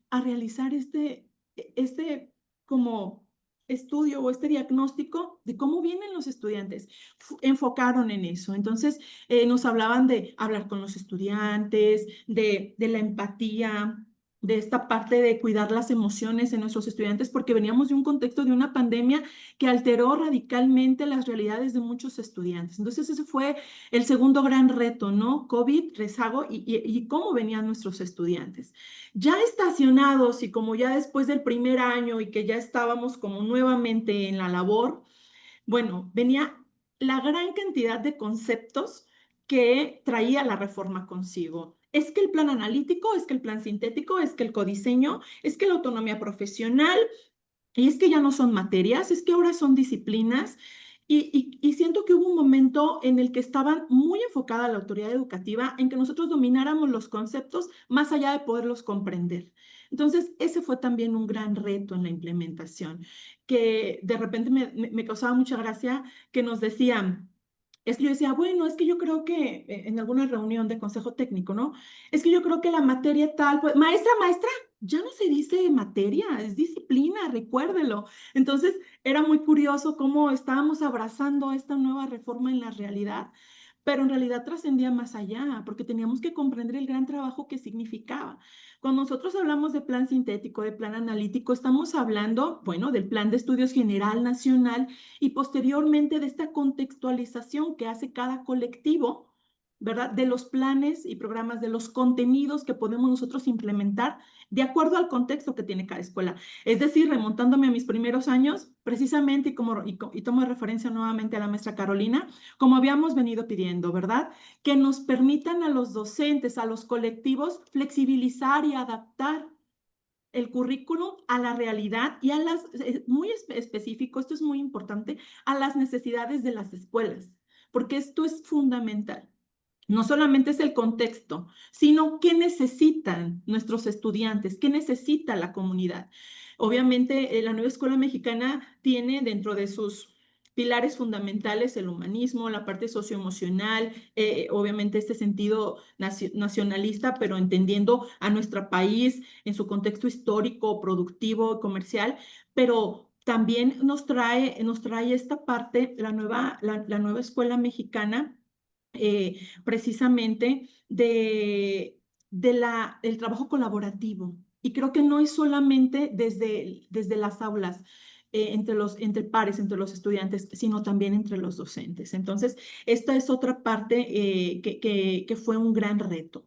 a realizar este como estudio o este diagnóstico de cómo vienen los estudiantes. Enfocaron en eso. Entonces, nos hablaban de hablar con los estudiantes, de la empatía, de esta parte de cuidar las emociones en nuestros estudiantes, porque veníamos de un contexto de una pandemia que alteró radicalmente las realidades de muchos estudiantes. Entonces, ese fue el segundo gran reto, ¿no? COVID, rezago y cómo venían nuestros estudiantes. Ya estacionados y como ya después del primer año y que ya estábamos como nuevamente en la labor, bueno, venía la gran cantidad de conceptos que traía la reforma consigo. Es que el plan analítico, es que el plan sintético, es que el codiseño, es que la autonomía profesional, y es que ya no son materias, es que ahora son disciplinas. Y siento que hubo un momento en el que estaban muy enfocada la autoridad educativa en que nosotros domináramos los conceptos más allá de poderlos comprender. Entonces, ese fue también un gran reto en la implementación, que de repente me causaba mucha gracia que nos decían, es que yo decía, bueno, es que yo creo que en alguna reunión de consejo técnico, ¿no? Es que yo creo que la materia tal, pues, maestra, ya no se dice materia, es disciplina, recuérdelo. Entonces, era muy curioso cómo estábamos abrazando esta nueva reforma en la realidad, pero en realidad trascendía más allá, porque teníamos que comprender el gran trabajo que significaba. Cuando nosotros hablamos de plan sintético, de plan analítico, estamos hablando, bueno, del plan de estudios general nacional y posteriormente de esta contextualización que hace cada colectivo, ¿verdad? De los planes y programas, de los contenidos que podemos nosotros implementar de acuerdo al contexto que tiene cada escuela. Es decir, remontándome a mis primeros años, precisamente, y tomo de referencia nuevamente a la maestra Carolina, como habíamos venido pidiendo, ¿verdad? Que nos permitan a los docentes, a los colectivos, flexibilizar y adaptar el currículum a la realidad y a muy específico, esto es muy importante, a las necesidades de las escuelas. porque esto es fundamental. No solamente es el contexto, sino qué necesitan nuestros estudiantes, qué necesita la comunidad. Obviamente, la nueva escuela mexicana tiene dentro de sus pilares fundamentales el humanismo, la parte socioemocional, obviamente este sentido nacionalista, pero entendiendo a nuestro país en su contexto histórico, productivo, comercial, pero también nos trae esta parte, la nueva escuela mexicana, precisamente del trabajo colaborativo. Y creo que no es solamente desde las aulas, entre pares, entre los estudiantes, sino también entre los docentes. Entonces, esta es otra parte que fue un gran reto.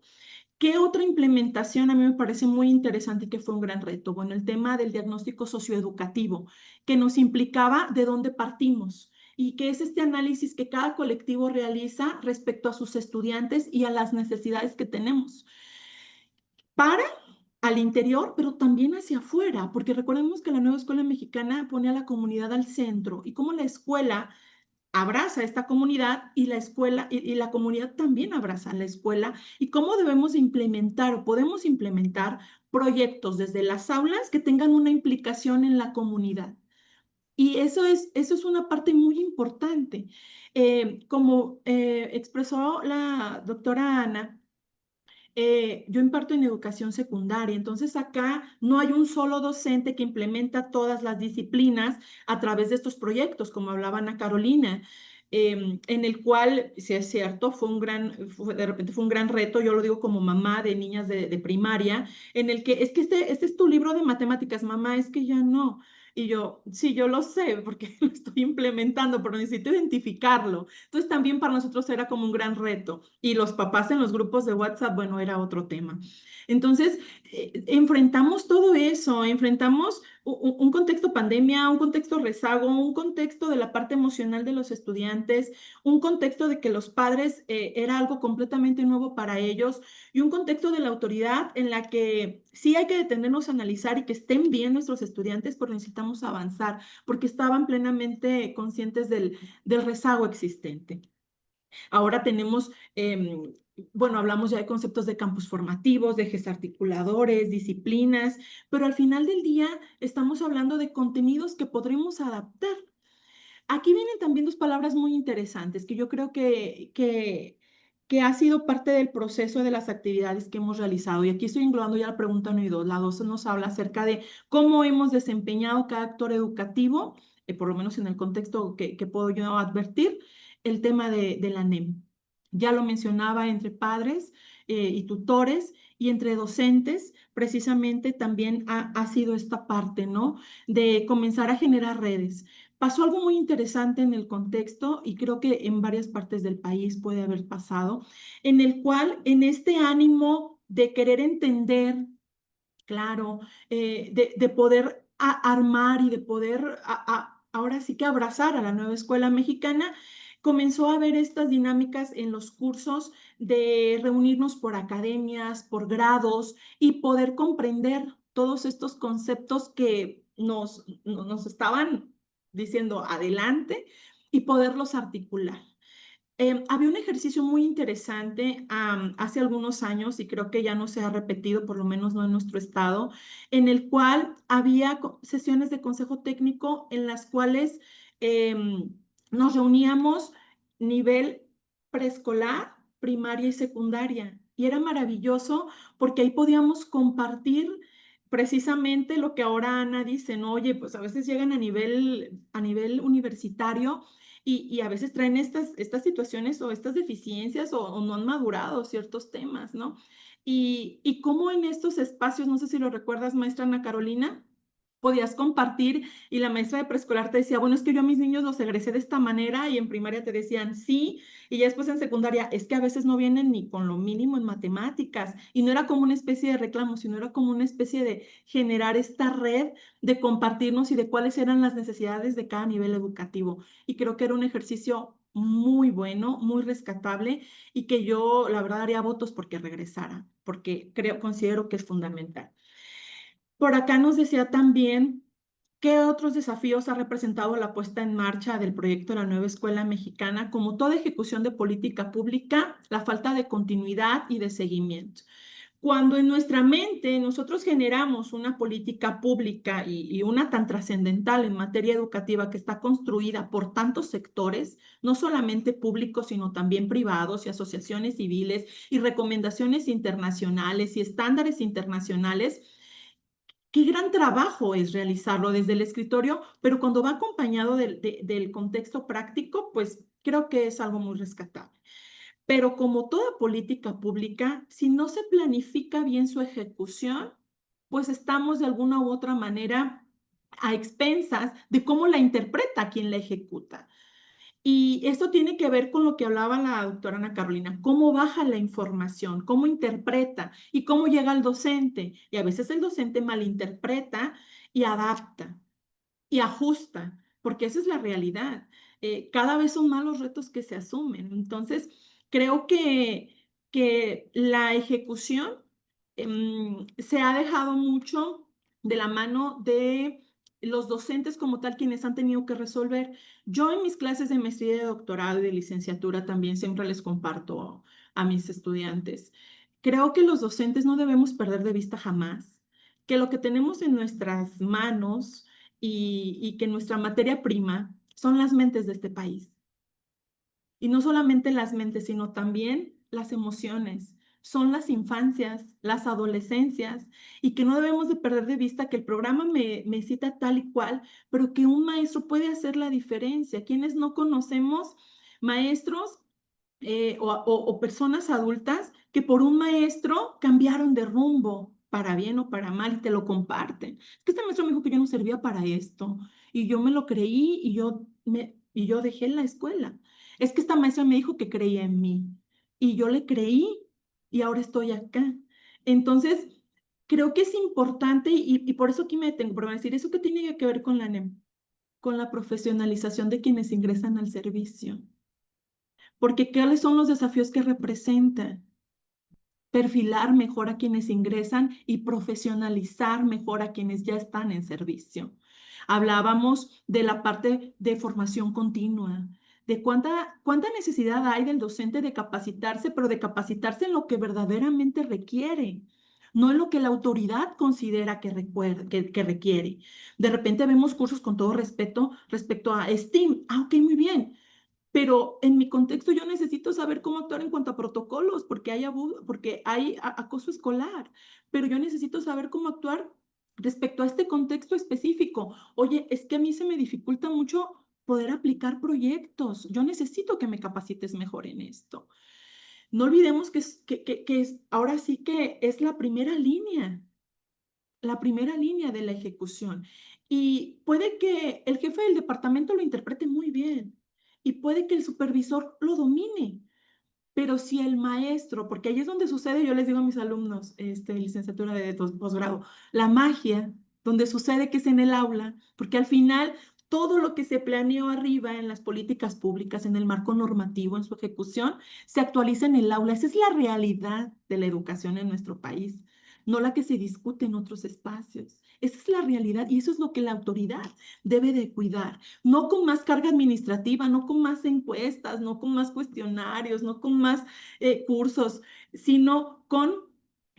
¿Qué otra implementación a mí me parece muy interesante y que fue un gran reto? Bueno, el tema del diagnóstico socioeducativo, que nos implicaba de dónde partimos y que es este análisis que cada colectivo realiza respecto a sus estudiantes y a las necesidades que tenemos para al interior, pero también hacia afuera, porque recordemos que la nueva escuela mexicana pone a la comunidad al centro y cómo la escuela abraza a esta comunidad y la escuela y la comunidad también abraza a la escuela y cómo debemos implementar o podemos implementar proyectos desde las aulas que tengan una implicación en la comunidad. Y eso es una parte muy importante. Como expresó la doctora Ana, yo imparto en educación secundaria, entonces acá no hay un solo docente que implementa todas las disciplinas a través de estos proyectos, como hablaba Ana Carolina, en el cual, si es cierto, de repente fue un gran reto, yo lo digo como mamá de niñas de primaria, en el que es que este es tu libro de matemáticas, mamá, es que ya no. Y yo, sí, yo lo sé porque lo estoy implementando, pero necesito identificarlo. Entonces también para nosotros era como un gran reto. Y los papás en los grupos de WhatsApp, bueno, era otro tema. Entonces, enfrentamos todo eso, enfrentamos un contexto pandemia, un contexto rezago, un contexto de la parte emocional de los estudiantes, un contexto de que los padres era algo completamente nuevo para ellos y un contexto de la autoridad en la que sí hay que detenernos a analizar y que estén bien nuestros estudiantes, pero necesitamos avanzar porque estaban plenamente conscientes del rezago existente. Ahora tenemos, bueno, hablamos ya de conceptos de campus formativos, de ejes articuladores, disciplinas, pero al final del día estamos hablando de contenidos que podremos adaptar. Aquí vienen también dos palabras muy interesantes que yo creo que ha sido parte del proceso de las actividades que hemos realizado. Y aquí estoy englobando ya la pregunta 1 y 2. La 2 nos habla acerca de cómo hemos desempeñado cada actor educativo, por lo menos en el contexto que puedo yo advertir, el tema de la NEM. Ya lo mencionaba entre padres y tutores y entre docentes, precisamente también ha sido esta parte, ¿no? De comenzar a generar redes. Pasó algo muy interesante en el contexto y creo que en varias partes del país puede haber pasado, en el cual en este ánimo de querer entender, claro, de poder armar y de poder ahora sí que abrazar a la nueva escuela mexicana, comenzó a haber estas dinámicas en los cursos de reunirnos por academias, por grados y poder comprender todos estos conceptos que nos estaban diciendo adelante y poderlos articular. Había un ejercicio muy interesante hace algunos años y creo que ya no se ha repetido, por lo menos no en nuestro estado, en el cual había sesiones de consejo técnico en las cuales nos reuníamos nivel preescolar, primaria y secundaria. Y era maravilloso porque ahí podíamos compartir precisamente lo que ahora Ana dice, ¿no? Oye, pues a veces llegan a nivel universitario y a veces traen estas situaciones o estas deficiencias o no han madurado ciertos temas, ¿no? Y cómo en estos espacios, no sé si lo recuerdas, maestra Ana Carolina, podías compartir y la maestra de preescolar te decía, bueno, es que yo a mis niños los egresé de esta manera y en primaria te decían sí, y ya después en secundaria es que a veces no vienen ni con lo mínimo en matemáticas y no era como una especie de reclamo, sino era como una especie de generar esta red de compartirnos y de cuáles eran las necesidades de cada nivel educativo. Y creo que era un ejercicio muy bueno, muy rescatable y que yo la verdad haría votos porque regresara, porque considero que es fundamental. Por acá nos decía también ¿Qué otros desafíos ha representado la puesta en marcha del proyecto de la nueva escuela mexicana? Como toda ejecución de política pública, la falta de continuidad y de seguimiento. Cuando en nuestra mente nosotros generamos una política pública y una tan trascendental en materia educativa que está construida por tantos sectores, no solamente públicos, sino también privados y asociaciones civiles y recomendaciones internacionales y estándares internacionales, qué gran trabajo es realizarlo desde el escritorio, pero cuando va acompañado del contexto práctico, pues creo que es algo muy rescatable. Pero como toda política pública, si no se planifica bien su ejecución, pues estamos de alguna u otra manera a expensas de cómo la interpreta quien la ejecuta. Y esto tiene que ver con lo que hablaba la doctora Ana Carolina, cómo baja la información, cómo interpreta y cómo llega al docente. Y a veces el docente malinterpreta y adapta y ajusta, porque esa es la realidad. Cada vez son más los retos que se asumen. Entonces, creo que la ejecución se ha dejado mucho de la mano de los docentes como tal, quienes han tenido que resolver. Yo en mis clases de maestría y de doctorado y de licenciatura también siempre les comparto a mis estudiantes. Creo que los docentes no debemos perder de vista jamás que lo que tenemos en nuestras manos y que nuestra materia prima son las mentes de este país. Y no solamente las mentes, sino también las emociones. Son las infancias, las adolescencias, y que no debemos de perder de vista que el programa me cita tal y cual, pero que un maestro puede hacer la diferencia. Quienes no conocemos maestros o personas adultas que por un maestro cambiaron de rumbo, para bien o para mal, y te lo comparten. Es que este maestro me dijo que yo no servía para esto, y yo me lo creí y yo dejé la escuela. Es que esta maestra me dijo que creía en mí, y yo le creí, y ahora estoy acá. Entonces, creo que es importante, y por eso aquí me detengo, pero van a decir, ¿eso qué tiene que ver con la NEM? Con la profesionalización de quienes ingresan al servicio. Porque ¿cuáles son los desafíos que representa? Perfilar mejor a quienes ingresan y profesionalizar mejor a quienes ya están en servicio. Hablábamos de la parte de formación continua, de cuánta necesidad hay del docente de capacitarse, pero de capacitarse en lo que verdaderamente requiere, no en lo que la autoridad considera que requiere. De repente vemos cursos, con todo respeto, respecto a STEAM. Ah, ok, muy bien, pero en mi contexto yo necesito saber cómo actuar en cuanto a protocolos, porque hay abuso, porque hay acoso escolar, pero yo necesito saber cómo actuar respecto a este contexto específico. Oye, es que a mí se me dificulta mucho poder aplicar proyectos. Yo necesito que me capacites mejor en esto. No olvidemos que ahora sí que es la primera línea de la ejecución. Y puede que el jefe del departamento lo interprete muy bien y puede que el supervisor lo domine, pero si el maestro, porque ahí es donde sucede, yo les digo a mis alumnos, licenciatura de posgrado, la magia, donde sucede que es en el aula, porque al final todo lo que se planeó arriba en las políticas públicas, en el marco normativo, en su ejecución, se actualiza en el aula. Esa es la realidad de la educación en nuestro país, no la que se discute en otros espacios. Esa es la realidad y eso es lo que la autoridad debe de cuidar, no con más carga administrativa, no con más encuestas, no con más cuestionarios, no con más cursos, sino con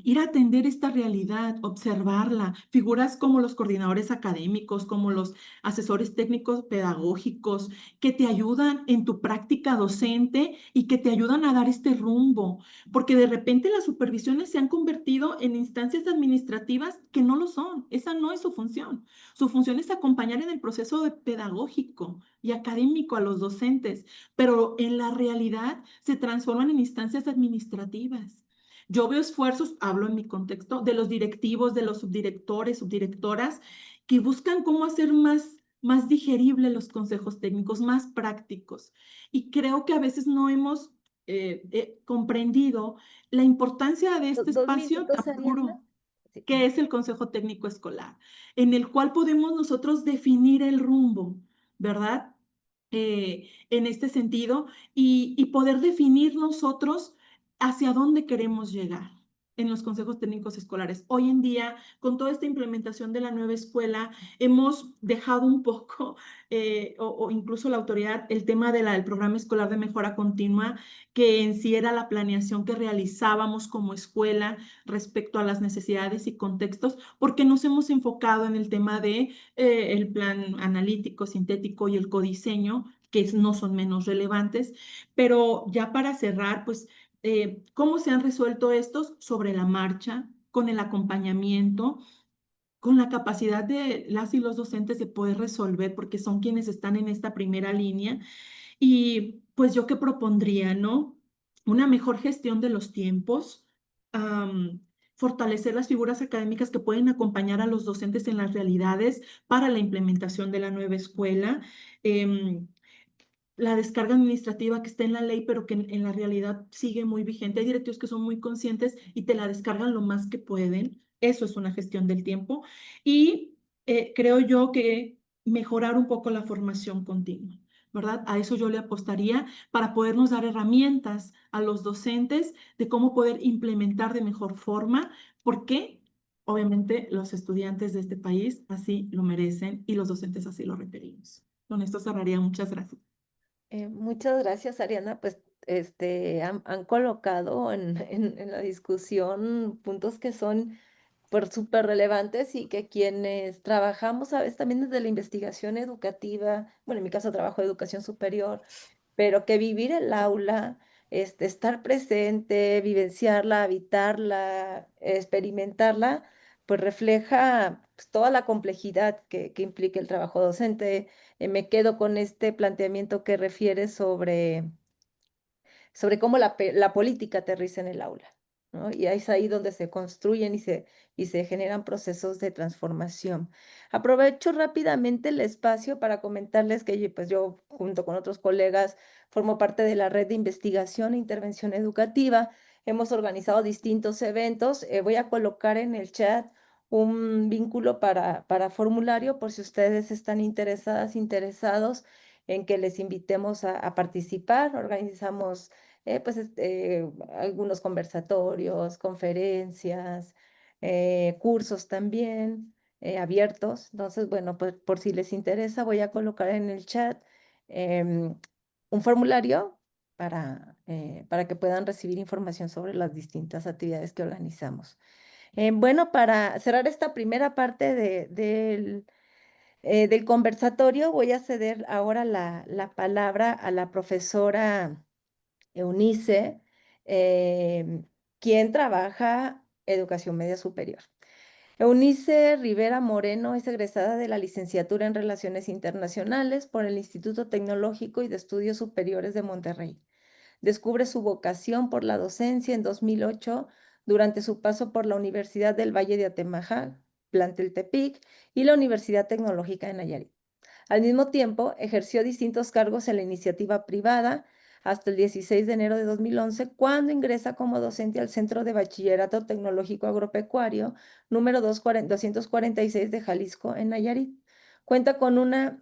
ir a atender esta realidad, observarla. Figuras como los coordinadores académicos, como los asesores técnicos pedagógicos, que te ayudan en tu práctica docente y que te ayudan a dar este rumbo, porque de repente las supervisiones se han convertido en instancias administrativas que no lo son. Esa no es su función. Su función es acompañar en el proceso pedagógico y académico a los docentes, pero en la realidad se transforman en instancias administrativas. Yo veo esfuerzos, hablo en mi contexto, de los directivos, de los subdirectores, subdirectoras, que buscan cómo hacer más digerible los consejos técnicos, más prácticos. Y creo que a veces no hemos comprendido la importancia de este Dos espacio minutos, tan Ariadna. puro Sí. que es el Consejo Técnico Escolar, en el cual podemos nosotros definir el rumbo, ¿verdad? En este sentido, y poder definir nosotros hacia dónde queremos llegar. en los consejos técnicos escolares. Hoy en día, con toda esta implementación de la nueva escuela, hemos dejado un poco, o incluso la autoridad, el tema del programa escolar de mejora continua, que en sí era la planeación que realizábamos como escuela respecto a las necesidades y contextos, porque nos hemos enfocado en el tema de el plan analítico, sintético y el codiseño, que no son menos relevantes. Pero ya para cerrar, pues ¿cómo se han resuelto estos? Sobre la marcha, con el acompañamiento, con la capacidad de las y los docentes de poder resolver, porque son quienes están en esta primera línea. Y pues yo qué propondría, ¿no? Una mejor gestión de los tiempos, fortalecer las figuras académicas que pueden acompañar a los docentes en las realidades para la implementación de la nueva escuela. em, la descarga administrativa que está en la ley, pero que en la realidad sigue muy vigente. Hay directivos que son muy conscientes y te la descargan lo más que pueden. Eso es una gestión del tiempo. Y creo yo que mejorar un poco la formación continua, ¿verdad? A eso yo le apostaría para podernos dar herramientas a los docentes de cómo poder implementar de mejor forma, porque obviamente los estudiantes de este país así lo merecen y los docentes así lo requerimos. Con esto cerraría. Muchas gracias. Muchas gracias, Ariana. Pues han colocado en la discusión puntos que son pues, súper relevantes y que quienes trabajamos a veces también desde la investigación educativa, bueno, en mi caso trabajo de educación superior, pero que vivir el aula, estar presente, vivenciarla, habitarla, experimentarla, pues refleja pues, toda la complejidad que implica el trabajo docente. Me quedo con este planteamiento que refiere sobre cómo la política aterriza en el aula, ¿no? Y es ahí donde se construyen y se generan procesos de transformación. Aprovecho rápidamente el espacio para comentarles que pues yo, junto con otros colegas, formo parte de la red de investigación e intervención educativa. Hemos organizado distintos eventos. Voy a colocar en el chat un vínculo para formulario por si ustedes están interesadas, interesados en que les invitemos a participar. Organizamos algunos conversatorios, conferencias, cursos también abiertos. Entonces, bueno, pues por si les interesa, voy a colocar en el chat em, un formulario para que puedan recibir información sobre las distintas actividades que organizamos. Bueno, para cerrar esta primera parte del conversatorio, voy a ceder ahora la palabra a la profesora Eunice, quien trabaja educación media superior. Eunice Rivera Moreno es egresada de la licenciatura en Relaciones Internacionales por el Instituto Tecnológico y de Estudios Superiores de Monterrey. Descubre su vocación por la docencia en 2008 durante su paso por la Universidad del Valle de Atemajac, Plantel Tepic y la Universidad Tecnológica de Nayarit. Al mismo tiempo, ejerció distintos cargos en la iniciativa privada hasta el 16 de enero de 2011, cuando ingresa como docente al Centro de Bachillerato Tecnológico Agropecuario número 246 de Jalisco, en Nayarit. Cuenta con una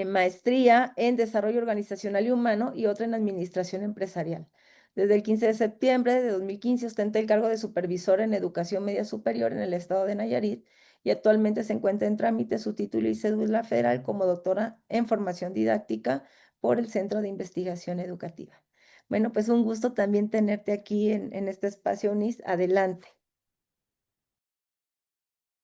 maestría en Desarrollo Organizacional y Humano y otra en Administración Empresarial. Desde el 15 de septiembre de 2015 ostenta el cargo de supervisor en Educación Media Superior en el estado de Nayarit y actualmente se encuentra en trámite su título y cédula federal como doctora en formación didáctica por el Centro de Investigación Educativa. Bueno, pues un gusto también tenerte aquí en este espacio, Unis. Adelante.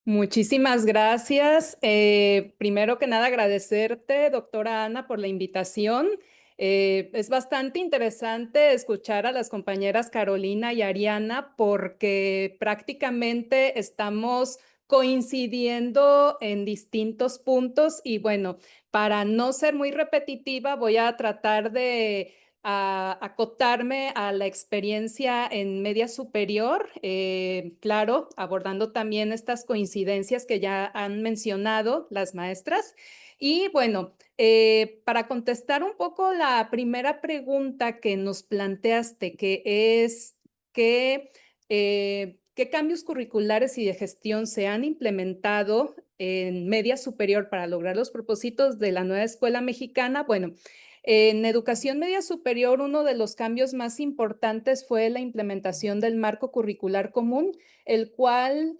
Muchísimas gracias. Primero que nada, agradecerte, doctora Ana, por la invitación. Es bastante interesante escuchar a las compañeras Carolina y Ariana porque prácticamente estamos coincidiendo en distintos puntos y bueno, para no ser muy repetitiva, voy a tratar de acotarme a la experiencia en media superior, claro, abordando también estas coincidencias que ya han mencionado las maestras. Y bueno, para contestar un poco la primera pregunta que nos planteaste, que es qué cambios curriculares y de gestión se han implementado en media superior para lograr los propósitos de la nueva escuela mexicana. Bueno, En educación media superior, uno de los cambios más importantes fue la implementación del marco curricular común, el cual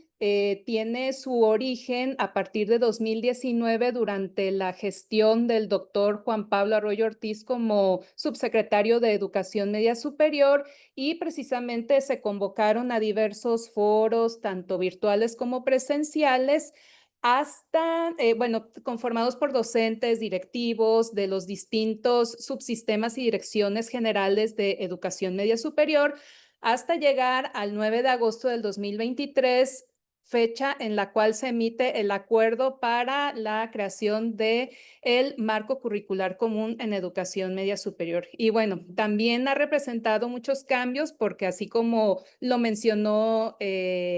tiene su origen a partir de 2019 durante la gestión del doctor Juan Pablo Arroyo Ortiz como subsecretario de Educación Media Superior, y precisamente se convocaron a diversos foros, tanto virtuales como presenciales, hasta, bueno, conformados por docentes, directivos de los distintos subsistemas y direcciones generales de educación media superior, hasta llegar al 9 de agosto del 2023, fecha en la cual se emite el acuerdo para la creación de el marco curricular común en educación media superior. Y bueno, también ha representado muchos cambios porque, así como lo mencionó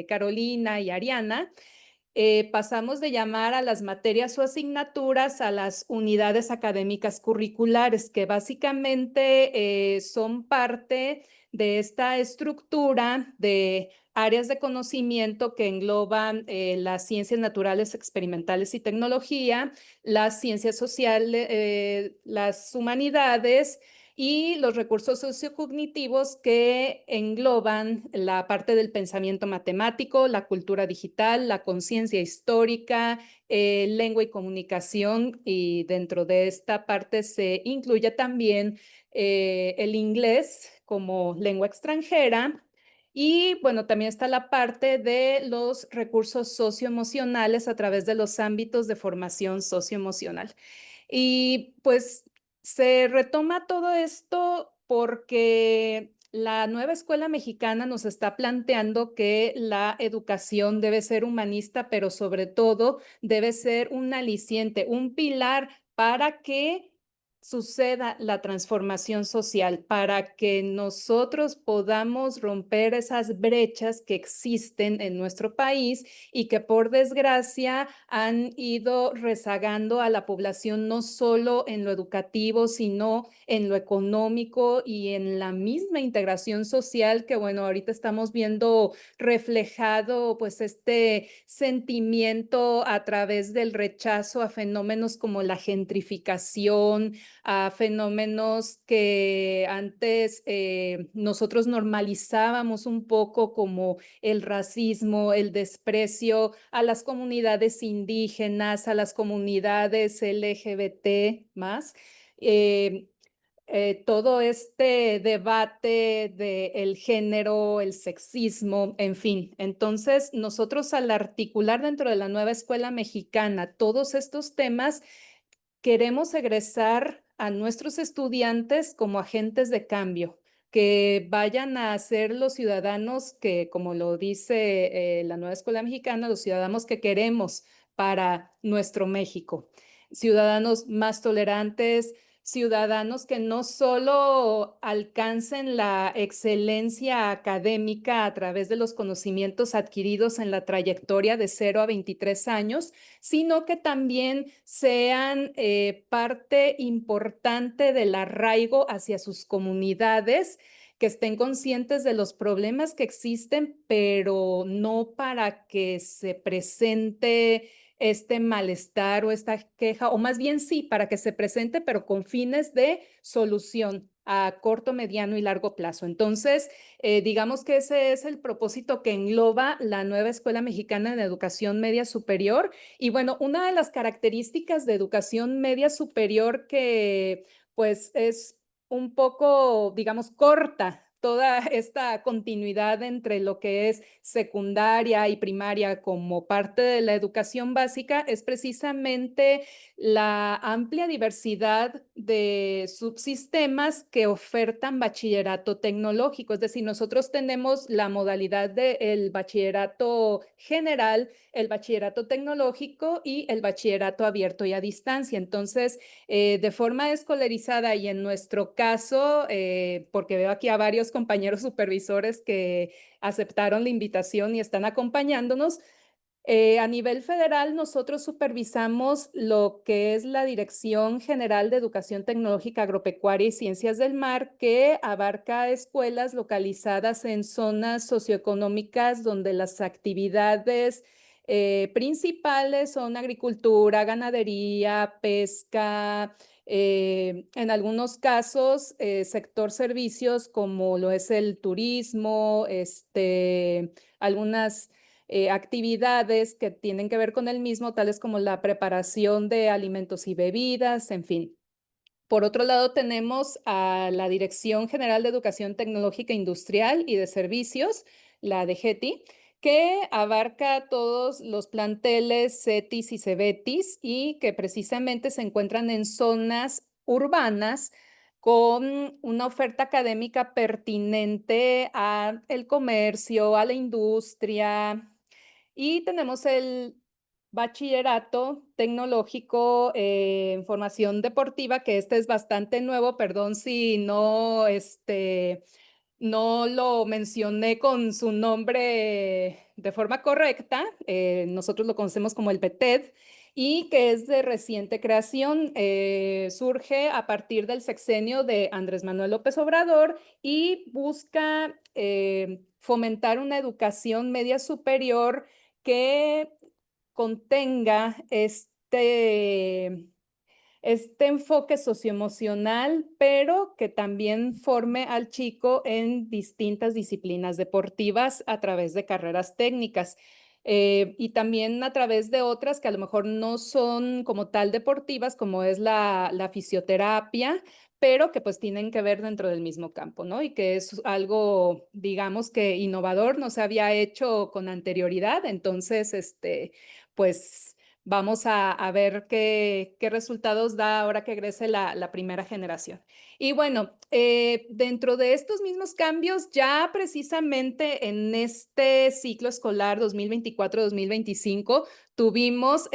Carolina y Ariana, pasamos de llamar a las materias o asignaturas a las unidades académicas curriculares, que básicamente son parte de esta estructura de áreas de conocimiento que engloban las ciencias naturales, experimentales y tecnología, las ciencias sociales, las humanidades y los recursos sociocognitivos, que engloban la parte del pensamiento matemático, la cultura digital, la conciencia histórica, lengua y comunicación, y dentro de esta parte se incluye también el inglés como lengua extranjera. Y bueno, también está la parte de los recursos socioemocionales a través de los ámbitos de formación socioemocional. Y pues se retoma todo esto porque la nueva escuela mexicana nos está planteando que la educación debe ser humanista, pero sobre todo debe ser un aliciente, un pilar para que suceda la transformación social, para que nosotros podamos romper esas brechas que existen en nuestro país y que, por desgracia, han ido rezagando a la población, no solo en lo educativo, sino en lo económico y en la misma integración social, que bueno, ahorita estamos viendo reflejado pues este sentimiento a través del rechazo a fenómenos como la gentrificación, a fenómenos que antes nosotros normalizábamos un poco, como el racismo, el desprecio a las comunidades indígenas, a las comunidades LGBT más. Todo este debate del género, el sexismo, en fin. Entonces, nosotros, al articular dentro de la nueva escuela mexicana todos estos temas, queremos egresar a nuestros estudiantes como agentes de cambio, que vayan a ser los ciudadanos que, como lo dice la nueva escuela mexicana, los ciudadanos que queremos para nuestro México. Ciudadanos más tolerantes, ciudadanos que no solo alcancen la excelencia académica a través de los conocimientos adquiridos en la trayectoria de 0 a 23 años, sino que también sean parte importante del arraigo hacia sus comunidades, que estén conscientes de los problemas que existen, pero no para que se presente este malestar o esta queja, o más bien sí, para que se presente, pero con fines de solución a corto, mediano y largo plazo. Entonces, digamos que ese es el propósito que engloba la nueva Escuela Mexicana de Educación Media Superior. Y bueno, una de las características de educación media superior que pues es un poco, digamos, corta toda esta continuidad entre lo que es secundaria y primaria como parte de la educación básica, es precisamente la amplia diversidad de subsistemas que ofertan bachillerato tecnológico. Es decir, nosotros tenemos la modalidad del bachillerato general, el bachillerato tecnológico y el bachillerato abierto y a distancia. Entonces, de forma escolarizada, y en nuestro caso, porque veo aquí a varios compañeros supervisores que aceptaron la invitación y están acompañándonos, a nivel federal, nosotros supervisamos lo que es la Dirección General de Educación Tecnológica Agropecuaria y Ciencias del Mar, que abarca escuelas localizadas en zonas socioeconómicas donde las actividades principales son agricultura, ganadería, pesca, En algunos casos, sector servicios como lo es el turismo, algunas actividades que tienen que ver con el mismo, tales como la preparación de alimentos y bebidas, en fin. Por otro lado, tenemos a la Dirección General de Educación Tecnológica Industrial y de Servicios, la DGETI, que abarca todos los planteles CETIS y CEBETIS y que precisamente se encuentran en zonas urbanas con una oferta académica pertinente al comercio, a la industria. Y tenemos el bachillerato tecnológico en formación deportiva, que este es bastante nuevo, perdón si no, no lo mencioné con su nombre de forma correcta. Nosotros lo conocemos como el BETED y que es de reciente creación. Surge a partir del sexenio de Andrés Manuel López Obrador y busca fomentar una educación media superior que contenga este enfoque socioemocional, pero que también forme al chico en distintas disciplinas deportivas a través de carreras técnicas. Y también a través de otras que a lo mejor no son como tal deportivas, como es la fisioterapia, pero que pues tienen que ver dentro del mismo campo, ¿no? Y que es algo, digamos que innovador, no se había hecho con anterioridad, entonces, pues vamos a ver qué resultados da ahora que egrese la primera generación. Y bueno, dentro de estos mismos cambios, ya precisamente en este ciclo escolar 2024-2025, tuvimos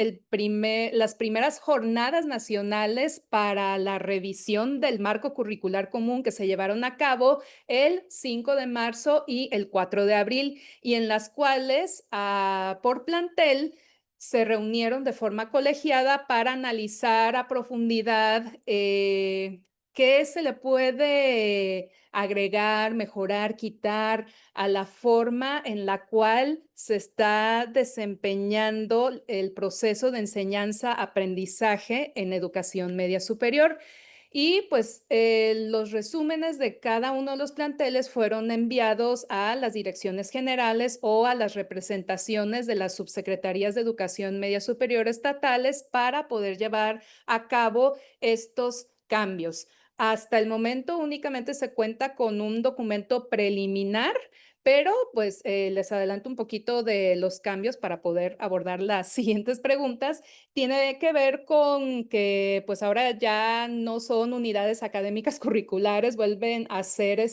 las primeras jornadas nacionales para la revisión del marco curricular común que se llevaron a cabo el 5 de marzo y el 4 de abril, y en las cuales por plantel se reunieron de forma colegiada para analizar a profundidad qué se le puede agregar, mejorar, quitar a la forma en la cual se está desempeñando el proceso de enseñanza-aprendizaje en educación media superior. Y pues los resúmenes de cada uno de los planteles fueron enviados a las direcciones generales o a las representaciones de las subsecretarías de Educación Media Superior estatales para poder llevar a cabo estos cambios. Hasta el momento únicamente se cuenta con un documento preliminar, pero pues les adelanto un poquito de los cambios para poder abordar las siguientes preguntas. Tiene que ver con que pues ahora ya no son unidades académicas curriculares, vuelven a ser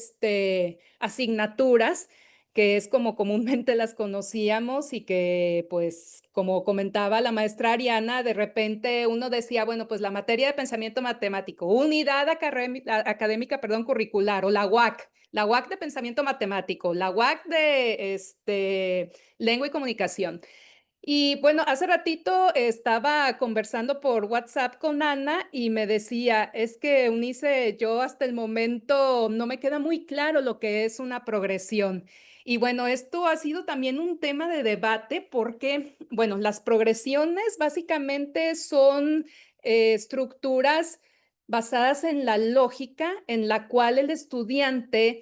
asignaturas, que es como comúnmente las conocíamos y que pues como comentaba la maestra Ariana, de repente uno decía, bueno, pues la materia de pensamiento matemático, unidad académica, perdón, curricular, o la UAC. La UAC de pensamiento matemático, la UAC de lengua y comunicación. Y bueno, hace ratito estaba conversando por WhatsApp con Ana y me decía, es que Eunice, yo hasta el momento no me queda muy claro lo que es una progresión. Y bueno, esto ha sido también un tema de debate porque, bueno, las progresiones básicamente son estructuras basadas en la lógica en la cual el estudiante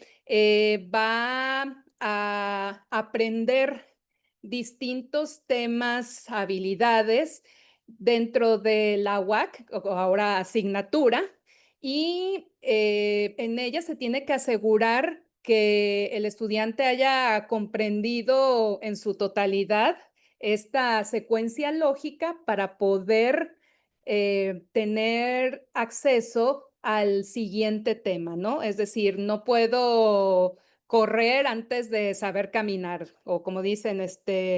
va a aprender distintos temas, habilidades dentro de la UAC, o ahora asignatura, y en ella se tiene que asegurar que el estudiante haya comprendido en su totalidad esta secuencia lógica para poder tener acceso al siguiente tema, ¿no? Es decir, no puedo correr antes de saber caminar, o como dicen,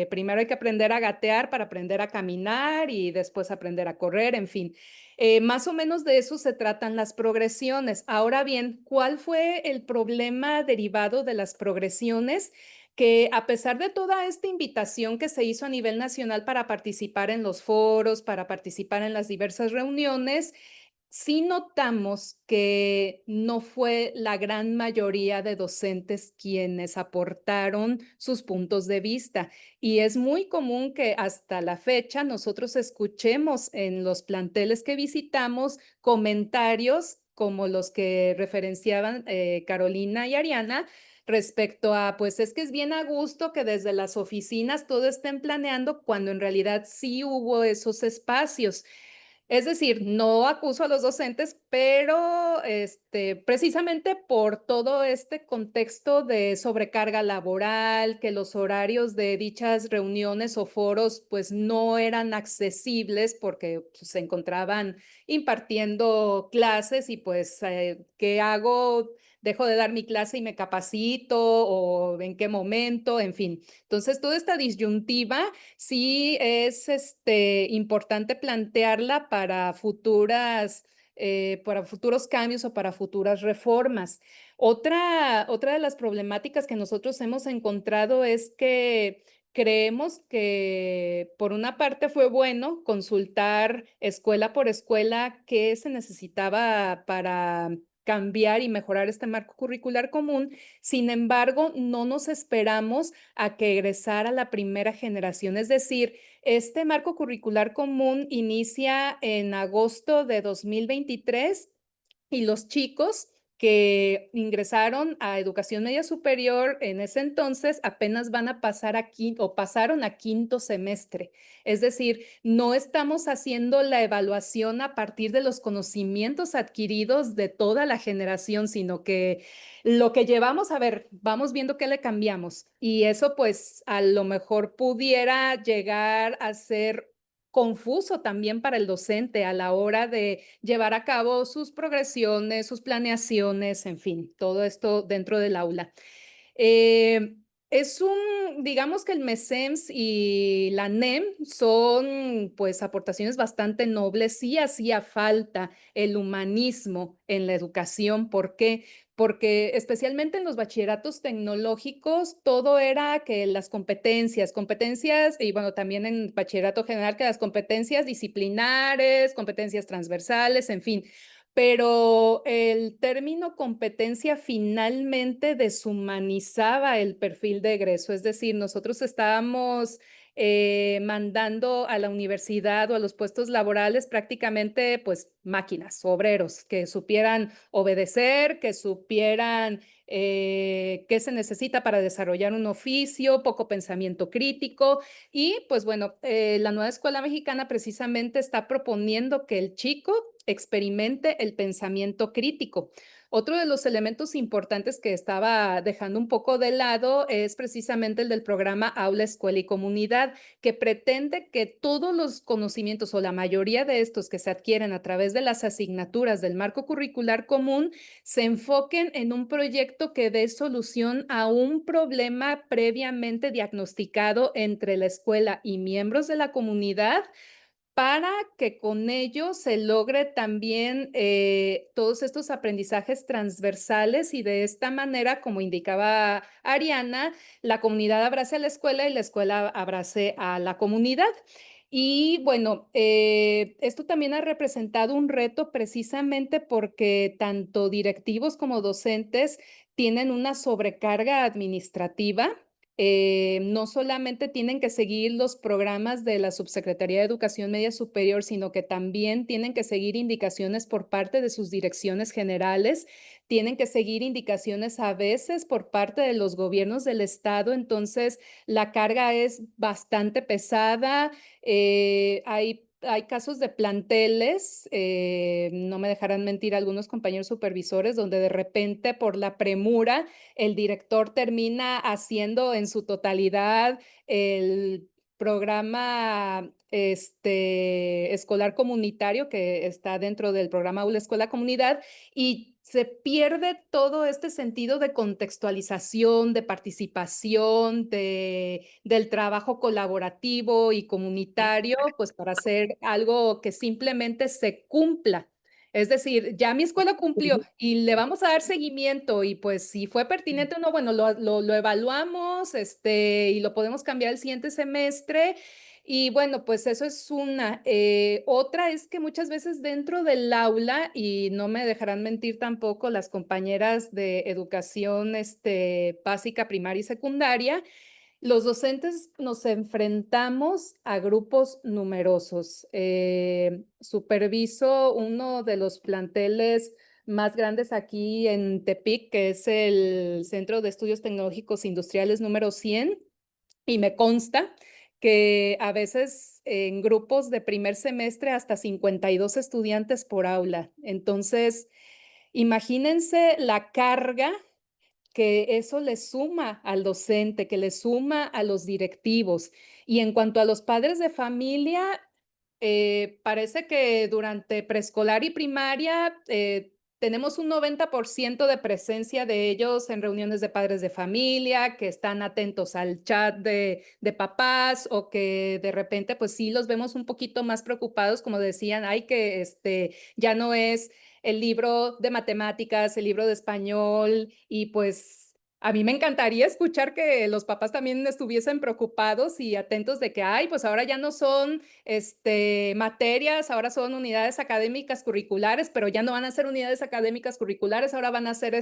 primero hay que aprender a gatear para aprender a caminar y después aprender a correr, en fin. Más o menos de eso se tratan las progresiones. Ahora bien, ¿cuál fue el problema derivado de las progresiones? Que a pesar de toda esta invitación que se hizo a nivel nacional para participar en los foros, para participar en las diversas reuniones, sí notamos que no fue la gran mayoría de docentes quienes aportaron sus puntos de vista. Y es muy común que hasta la fecha nosotros escuchemos en los planteles que visitamos comentarios como los que referenciaban Carolina y Ariana respecto a, pues es que es bien a gusto que desde las oficinas todo estén planeando cuando en realidad sí hubo esos espacios. Es decir, no acuso a los docentes, pero precisamente por todo este contexto de sobrecarga laboral, que los horarios de dichas reuniones o foros pues no eran accesibles porque pues, se encontraban impartiendo clases y pues, ¿qué hago? ¿Dejo de dar mi clase y me capacito? ¿O en qué momento? En fin. Entonces, toda esta disyuntiva sí es importante plantearla para futuros cambios o para futuras reformas. Otra de las problemáticas que nosotros hemos encontrado es que creemos que por una parte fue bueno consultar escuela por escuela qué se necesitaba para cambiar y mejorar este marco curricular común. Sin embargo, no nos esperamos a que egresara la primera generación. Es decir, este marco curricular común inicia en agosto de 2023 y los chicos que ingresaron a educación media superior en ese entonces apenas van a pasar a quinto o pasaron a quinto semestre. Es decir, no estamos haciendo la evaluación a partir de los conocimientos adquiridos de toda la generación, sino que lo que llevamos, a ver, vamos viendo qué le cambiamos. Y eso pues a lo mejor pudiera llegar a ser confuso también para el docente a la hora de llevar a cabo sus progresiones, sus planeaciones, en fin, todo esto dentro del aula. Digamos que el MESEMS y la NEM son pues aportaciones bastante nobles. Sí hacía falta el humanismo en la educación. ¿Por qué? Porque especialmente en los bachilleratos tecnológicos, todo era que las competencias, y bueno, también en bachillerato general, que las competencias disciplinares, competencias transversales, en fin. Pero el término competencia finalmente deshumanizaba el perfil de egreso, es decir, nosotros estábamos mandando a la universidad o a los puestos laborales prácticamente pues máquinas, obreros, que supieran obedecer, que supieran qué se necesita para desarrollar un oficio, poco pensamiento crítico. Y pues bueno, la nueva escuela mexicana precisamente está proponiendo que el chico experimente el pensamiento crítico. Otro de los elementos importantes que estaba dejando un poco de lado es precisamente el del programa Aula, Escuela y Comunidad, que pretende que todos los conocimientos o la mayoría de estos que se adquieren a través de las asignaturas del marco curricular común se enfoquen en un proyecto que dé solución a un problema previamente diagnosticado entre la escuela y miembros de la comunidad, para que con ello se logre también todos estos aprendizajes transversales y de esta manera, como indicaba Ariana, la comunidad abrace a la escuela y la escuela abrace a la comunidad. Y bueno, esto también ha representado un reto precisamente porque tanto directivos como docentes tienen una sobrecarga administrativa. No solamente tienen que seguir los programas de la Subsecretaría de Educación Media Superior, sino que también tienen que seguir indicaciones por parte de sus direcciones generales, tienen que seguir indicaciones a veces por parte de los gobiernos del estado. Entonces la carga es bastante pesada. Hay casos de planteles, no me dejarán mentir algunos compañeros supervisores, donde de repente por la premura el director termina haciendo en su totalidad el programa escolar comunitario que está dentro del programa Aula, Escuela, Comunidad, y se pierde todo este sentido de contextualización, de participación, del trabajo colaborativo y comunitario, pues para hacer algo que simplemente se cumpla. Es decir, ya mi escuela cumplió y le vamos a dar seguimiento y pues si fue pertinente o no, bueno, lo evaluamos y lo podemos cambiar el siguiente semestre. Y bueno, pues eso es una. Otra es que muchas veces dentro del aula, y no me dejarán mentir tampoco las compañeras de educación básica, primaria y secundaria, los docentes nos enfrentamos a grupos numerosos. Superviso uno de los planteles más grandes aquí en Tepic, que es el Centro de Estudios Tecnológicos Industriales número 100, y me consta que a veces en grupos de primer semestre hasta 52 estudiantes por aula. Entonces, imagínense la carga que eso le suma al docente, que le suma a los directivos. Y en cuanto a los padres de familia, parece que durante preescolar y primaria tenemos un 90% de presencia de ellos en reuniones de padres de familia, que están atentos al chat de papás, o que de repente pues sí los vemos un poquito más preocupados, como decían, ay, que ya no es el libro de matemáticas, el libro de español, y pues a mí me encantaría escuchar que los papás también estuviesen preocupados y atentos de que, ay, pues ahora ya no son materias, ahora son unidades académicas curriculares, pero ya no van a ser unidades académicas curriculares, ahora van a ser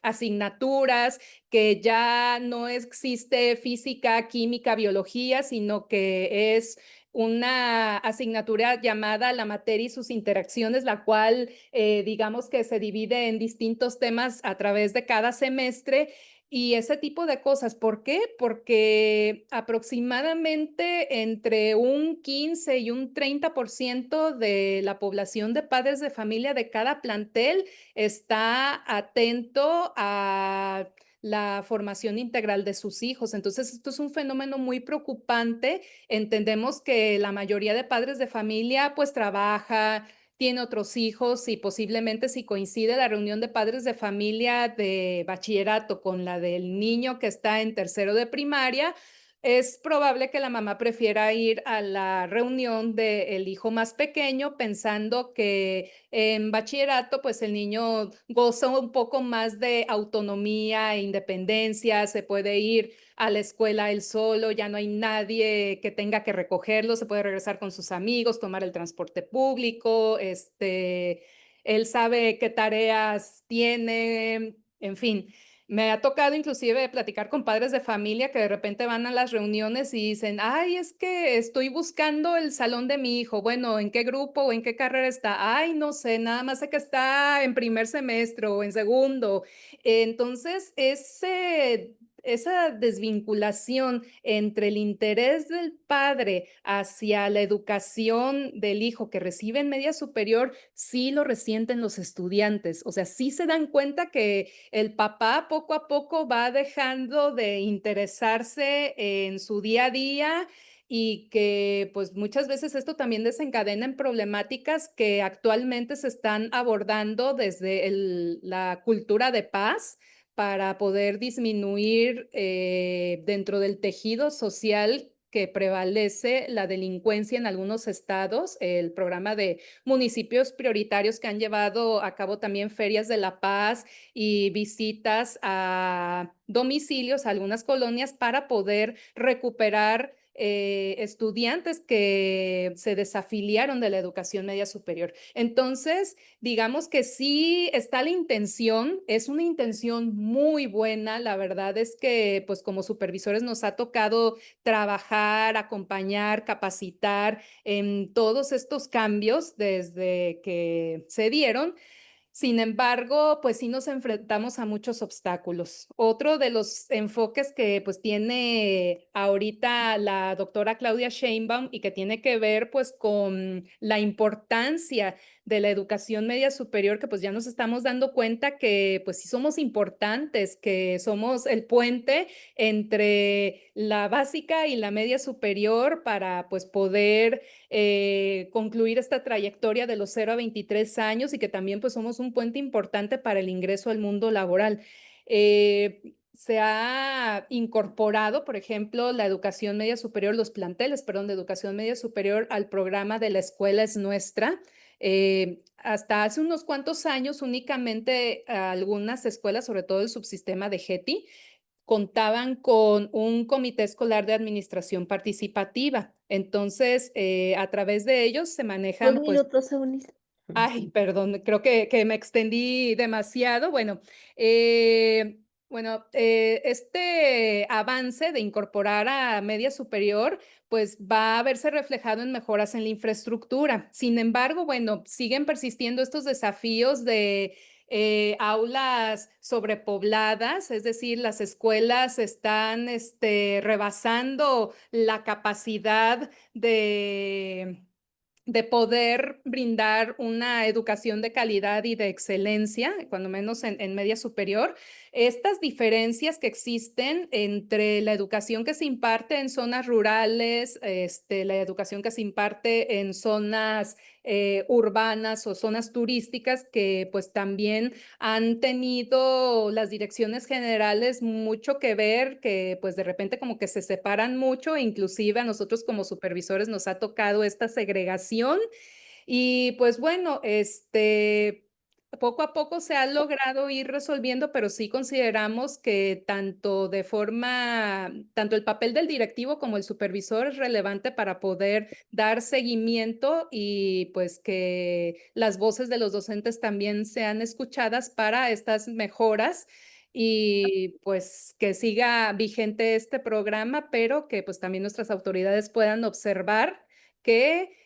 asignaturas, que ya no existe física, química, biología, sino que es una asignatura llamada la materia y sus interacciones, la cual digamos que se divide en distintos temas a través de cada semestre y ese tipo de cosas. ¿Por qué? Porque aproximadamente entre un 15 y un 30% de la población de padres de familia de cada plantel está atento a la formación integral de sus hijos. Entonces, esto es un fenómeno muy preocupante. Entendemos que la mayoría de padres de familia pues trabaja, tiene otros hijos y posiblemente si coincide la reunión de padres de familia de bachillerato con la del niño que está en tercero de primaria, es probable que la mamá prefiera ir a la reunión del hijo más pequeño pensando que en bachillerato pues el niño goza un poco más de autonomía e independencia, se puede ir a la escuela él solo, ya no hay nadie que tenga que recogerlo, se puede regresar con sus amigos, tomar el transporte público, él sabe qué tareas tiene, en fin. Me ha tocado inclusive platicar con padres de familia que de repente van a las reuniones y dicen, ay, es que estoy buscando el salón de mi hijo. Bueno, ¿en qué grupo o en qué carrera está? Ay, no sé, nada más sé que está en primer semestre o en segundo. Entonces, esa desvinculación entre el interés del padre hacia la educación del hijo que recibe en media superior, sí lo resienten los estudiantes. O sea, sí se dan cuenta que el papá poco a poco va dejando de interesarse en su día a día y que pues muchas veces esto también desencadena en problemáticas que actualmente se están abordando desde la cultura de paz para poder disminuir dentro del tejido social que prevalece la delincuencia en algunos estados, el programa de municipios prioritarios que han llevado a cabo también ferias de la paz y visitas a domicilios, a algunas colonias, para poder recuperar estudiantes que se desafiliaron de la educación media superior. Entonces, digamos que sí está la intención, es una intención muy buena. La verdad es que, pues como supervisores nos ha tocado trabajar, acompañar, capacitar en todos estos cambios desde que se dieron. Sin embargo, pues sí nos enfrentamos a muchos obstáculos. Otro de los enfoques que pues tiene ahorita la doctora Claudia Sheinbaum y que tiene que ver pues con la importancia de la educación media superior, que pues ya nos estamos dando cuenta que pues sí somos importantes, que somos el puente entre la básica y la media superior para pues poder concluir esta trayectoria de los 0 a 23 años y que también pues somos un puente importante para el ingreso al mundo laboral. Se ha incorporado, por ejemplo, la educación media superior, los planteles, perdón, de educación media superior al programa de La Escuela es Nuestra. Hasta hace unos cuantos años únicamente algunas escuelas, sobre todo el subsistema de GETI, contaban con un comité escolar de administración participativa. Entonces, a través de ellos se 2 manejan, pues, minutos, Eunice. ay, perdón, creo que me extendí demasiado. Este avance de incorporar a media superior, pues va a verse reflejado en mejoras en la infraestructura. Sin embargo, bueno, siguen persistiendo estos desafíos de aulas sobrepobladas, es decir, las escuelas están rebasando la capacidad de poder brindar una educación de calidad y de excelencia, cuando menos en media superior. Estas diferencias que existen entre la educación que se imparte en zonas rurales, la educación que se imparte en zonas urbanas o zonas turísticas, que pues también han tenido las direcciones generales mucho que ver, que pues de repente como que se separan mucho, e inclusive a nosotros como supervisores nos ha tocado esta segregación y pues bueno, poco a poco se ha logrado ir resolviendo, pero sí consideramos que tanto el papel del directivo como el supervisor es relevante para poder dar seguimiento y pues que las voces de los docentes también sean escuchadas para estas mejoras y pues que siga vigente este programa, pero que pues también nuestras autoridades puedan observar que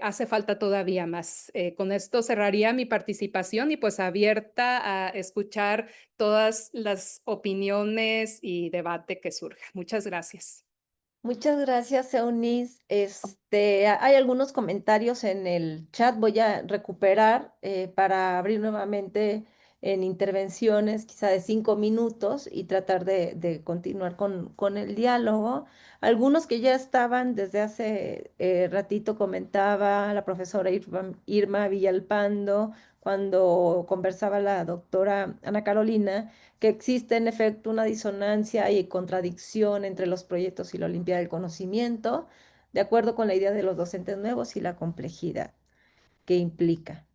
hace falta todavía más. Con esto cerraría mi participación y pues abierta a escuchar todas las opiniones y debate que surja. Muchas gracias. Muchas gracias, Eunice. Hay algunos comentarios en el chat, voy a recuperar para abrir nuevamente en intervenciones, quizá de 5 minutos, y tratar de continuar con el diálogo. Algunos que ya estaban desde hace ratito comentaba la profesora Irma Villalpando, cuando conversaba la doctora Ana Carolina, que existe en efecto una disonancia y contradicción entre los proyectos y la Olimpiada del Conocimiento, de acuerdo con la idea de los docentes nuevos y la complejidad que implica,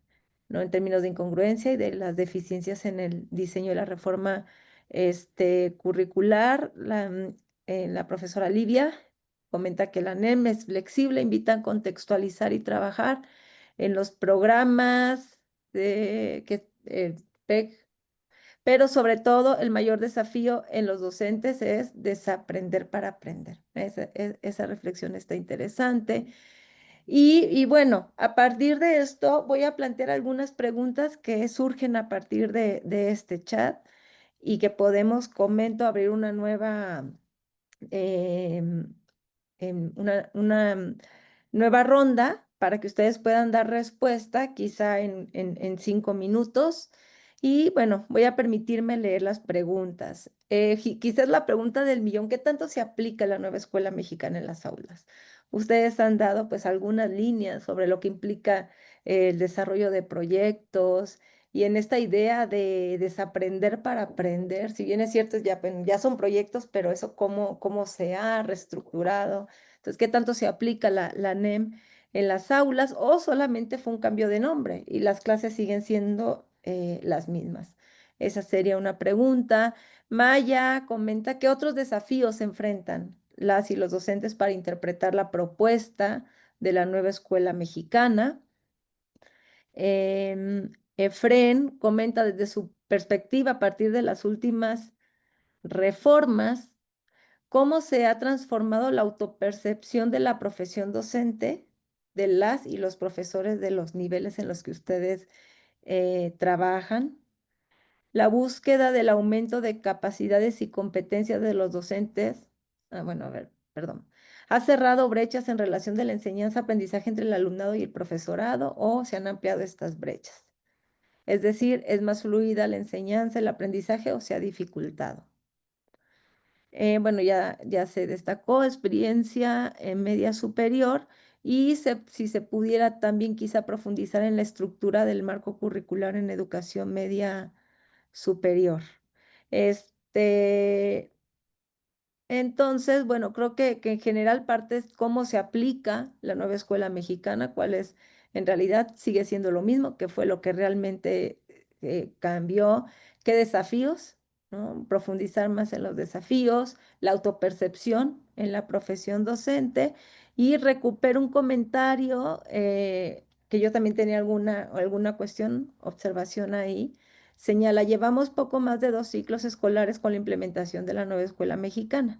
¿no? En términos de incongruencia y de las deficiencias en el diseño de la reforma curricular. La profesora Livia comenta que la NEM es flexible, invita a contextualizar y trabajar en los programas que PEC, pero sobre todo el mayor desafío en los docentes es desaprender para aprender. Esa reflexión está interesante. Y bueno, a partir de esto voy a plantear algunas preguntas que surgen a partir de este chat y que podemos, comento, abrir una nueva, em, una nueva ronda para que ustedes puedan dar respuesta, quizá en 5 minutos. Y bueno, voy a permitirme leer las preguntas. Quizás la pregunta del millón: ¿qué tanto se aplica la nueva escuela mexicana en las aulas? Ustedes han dado pues algunas líneas sobre lo que implica el desarrollo de proyectos y en esta idea de desaprender para aprender. Si bien es cierto, ya son proyectos, pero eso cómo se ha reestructurado. Entonces, ¿qué tanto se aplica la NEM en las aulas, o solamente fue un cambio de nombre y las clases siguen siendo las mismas? Esa sería una pregunta. Maya comenta: ¿qué otros desafíos se enfrentan las y los docentes para interpretar la propuesta de la nueva escuela mexicana? Efren comenta desde su perspectiva, a partir de las últimas reformas, cómo se ha transformado la autopercepción de la profesión docente, de las y los profesores de los niveles en los que ustedes trabajan. La búsqueda del aumento de capacidades y competencias de los docentes. Bueno, a ver, perdón. ¿Ha cerrado brechas en relación de la enseñanza-aprendizaje entre el alumnado y el profesorado, o se han ampliado estas brechas? Es decir, ¿es más fluida la enseñanza, el aprendizaje, o se ha dificultado? Bueno, ya se destacó experiencia en media superior, y si se pudiera también quizá profundizar en la estructura del marco curricular en educación media superior. Entonces, bueno, creo que en general parte es cómo se aplica la nueva escuela mexicana, cuál es, en realidad sigue siendo lo mismo, que fue lo que realmente cambió, qué desafíos ¿no? Profundizar más en los desafíos, la autopercepción en la profesión docente y recupero un comentario que yo también tenía alguna cuestión, observación ahí. Señala, llevamos poco más de 2 ciclos escolares con la implementación de la nueva escuela mexicana.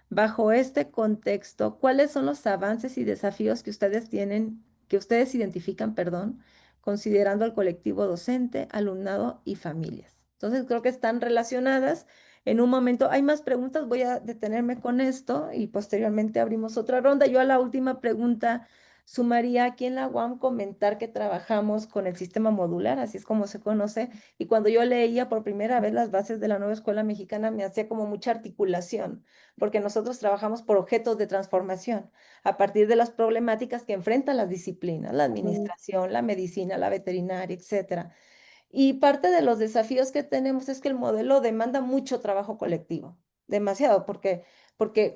Bajo este contexto, ¿cuáles son los avances y desafíos que ustedes tienen, que ustedes identifican, perdón, considerando al colectivo docente, alumnado y familias? Entonces, creo que están relacionadas. En un momento, hay más preguntas, voy a detenerme con esto y posteriormente abrimos otra ronda. Yo a la última pregunta sumaría aquí en la UAM comentar que trabajamos con el sistema modular, así es como se conoce, y cuando yo leía por primera vez las bases de la nueva escuela mexicana me hacía como mucha articulación porque nosotros trabajamos por objetos de transformación a partir de las problemáticas que enfrentan las disciplinas, la administración, la medicina, la veterinaria, etcétera. Y parte de los desafíos que tenemos es que el modelo demanda mucho trabajo colectivo, demasiado, porque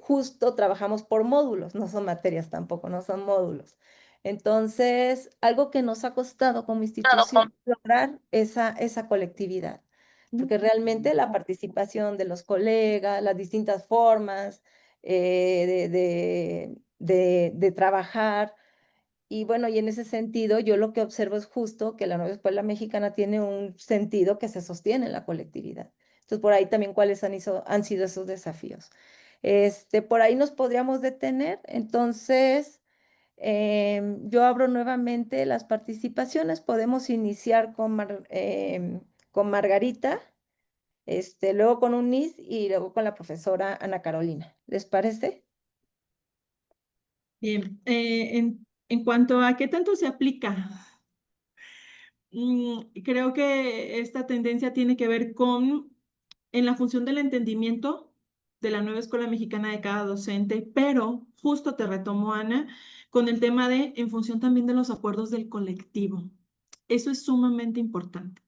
justo trabajamos por módulos, no son materias tampoco, no son módulos. Entonces, algo que nos ha costado como institución lograr esa colectividad, porque realmente la participación de los colegas, las distintas formas de trabajar, y bueno, y en ese sentido, yo lo que observo es justo que la nueva escuela mexicana tiene un sentido que se sostiene en la colectividad. Entonces, por ahí también cuáles han sido esos desafíos. Por ahí nos podríamos detener. Entonces, yo abro nuevamente las participaciones. Podemos iniciar con Margarita, luego con Unis y luego con la profesora Ana Carolina. ¿Les parece? Bien, en cuanto a qué tanto se aplica, creo que esta tendencia tiene que ver con en la función del entendimiento de la nueva escuela mexicana de cada docente, pero justo te retomo, Ana, con el tema de en función también de los acuerdos del colectivo. Eso es sumamente importante.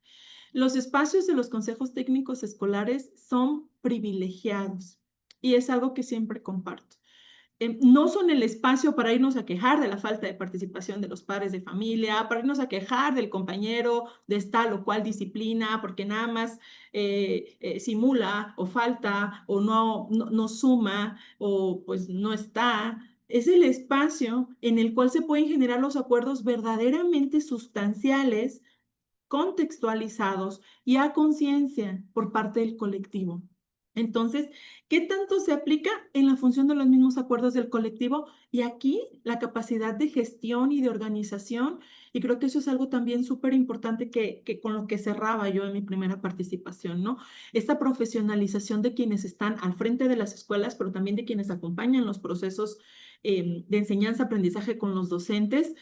Los espacios de los consejos técnicos escolares son privilegiados y es algo que siempre comparto. No son el espacio para irnos a quejar de la falta de participación de los padres de familia, para irnos a quejar del compañero de tal o cual disciplina, porque nada más simula o falta o no suma o pues no está. Es el espacio en el cual se pueden generar los acuerdos verdaderamente sustanciales, contextualizados y a conciencia por parte del colectivo. Entonces, ¿qué tanto se aplica en la función de los mismos acuerdos del colectivo? Y aquí la capacidad de gestión y de organización, y creo que eso es algo también súper importante que con lo que cerraba yo en mi primera participación, ¿no? Esta profesionalización de quienes están al frente de las escuelas, pero también de quienes acompañan los procesos de enseñanza-aprendizaje con los docentes,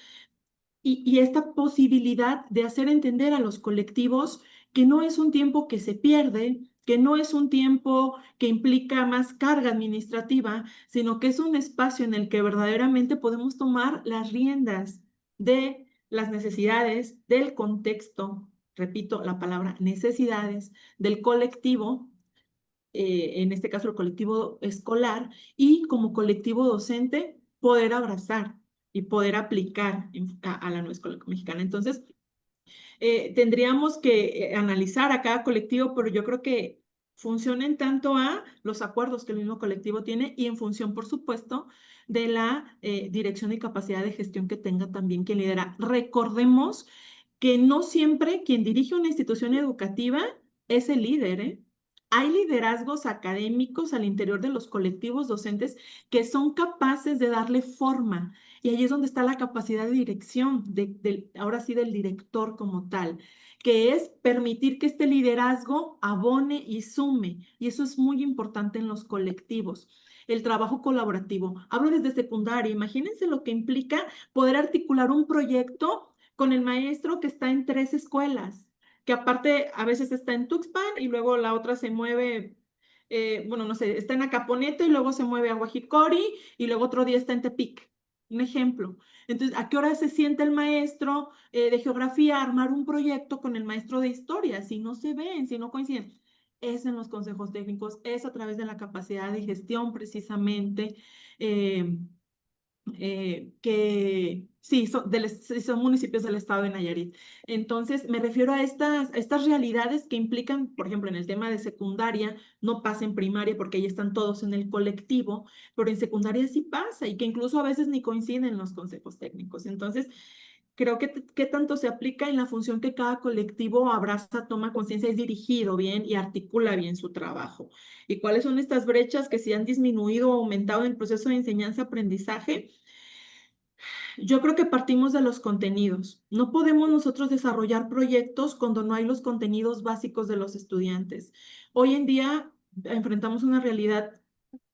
y esta posibilidad de hacer entender a los colectivos que no es un tiempo que se pierde, que no es un tiempo que implica más carga administrativa, sino que es un espacio en el que verdaderamente podemos tomar las riendas de las necesidades, del contexto, repito la palabra necesidades, del colectivo, en este caso el colectivo escolar, y como colectivo docente poder abrazar y poder aplicar a la nueva escuela mexicana. Entonces, tendríamos que analizar a cada colectivo, pero yo creo que funciona en tanto a los acuerdos que el mismo colectivo tiene y en función, por supuesto, de la dirección y capacidad de gestión que tenga también quien lidera. Recordemos que no siempre quien dirige una institución educativa es el líder, ¿eh? Hay liderazgos académicos al interior de los colectivos docentes que son capaces de darle forma. Y ahí es donde está la capacidad de dirección, ahora sí del director como tal, que es permitir que este liderazgo abone y sume. Y eso es muy importante en los colectivos. El trabajo colaborativo. Hablo desde secundaria. Imagínense lo que implica poder articular un proyecto con el maestro que está en 3 escuelas, que aparte a veces está en Tuxpan y luego la otra se mueve, bueno, no sé, está en Acaponeta y luego se mueve a Guajicori y luego otro día está en Tepic. Un ejemplo. Entonces, ¿a qué hora se sienta el maestro de geografía a armar un proyecto con el maestro de historia? Si no se ven, si no coinciden. Es en los consejos técnicos, es a través de la capacidad de gestión precisamente. que sí, son municipios del estado de Nayarit. Entonces, me refiero a estas realidades que implican, por ejemplo, en el tema de secundaria, no pasa en primaria porque ahí están todos en el colectivo, pero en secundaria sí pasa y que incluso a veces ni coinciden los consejos técnicos. Entonces, creo que tanto se aplica en la función que cada colectivo abraza, toma conciencia, es dirigido bien y articula bien su trabajo. ¿Y cuáles son estas brechas que se han disminuido o aumentado en el proceso de enseñanza-aprendizaje? Yo creo que partimos de los contenidos. No podemos nosotros desarrollar proyectos cuando no hay los contenidos básicos de los estudiantes. Hoy en día enfrentamos una realidad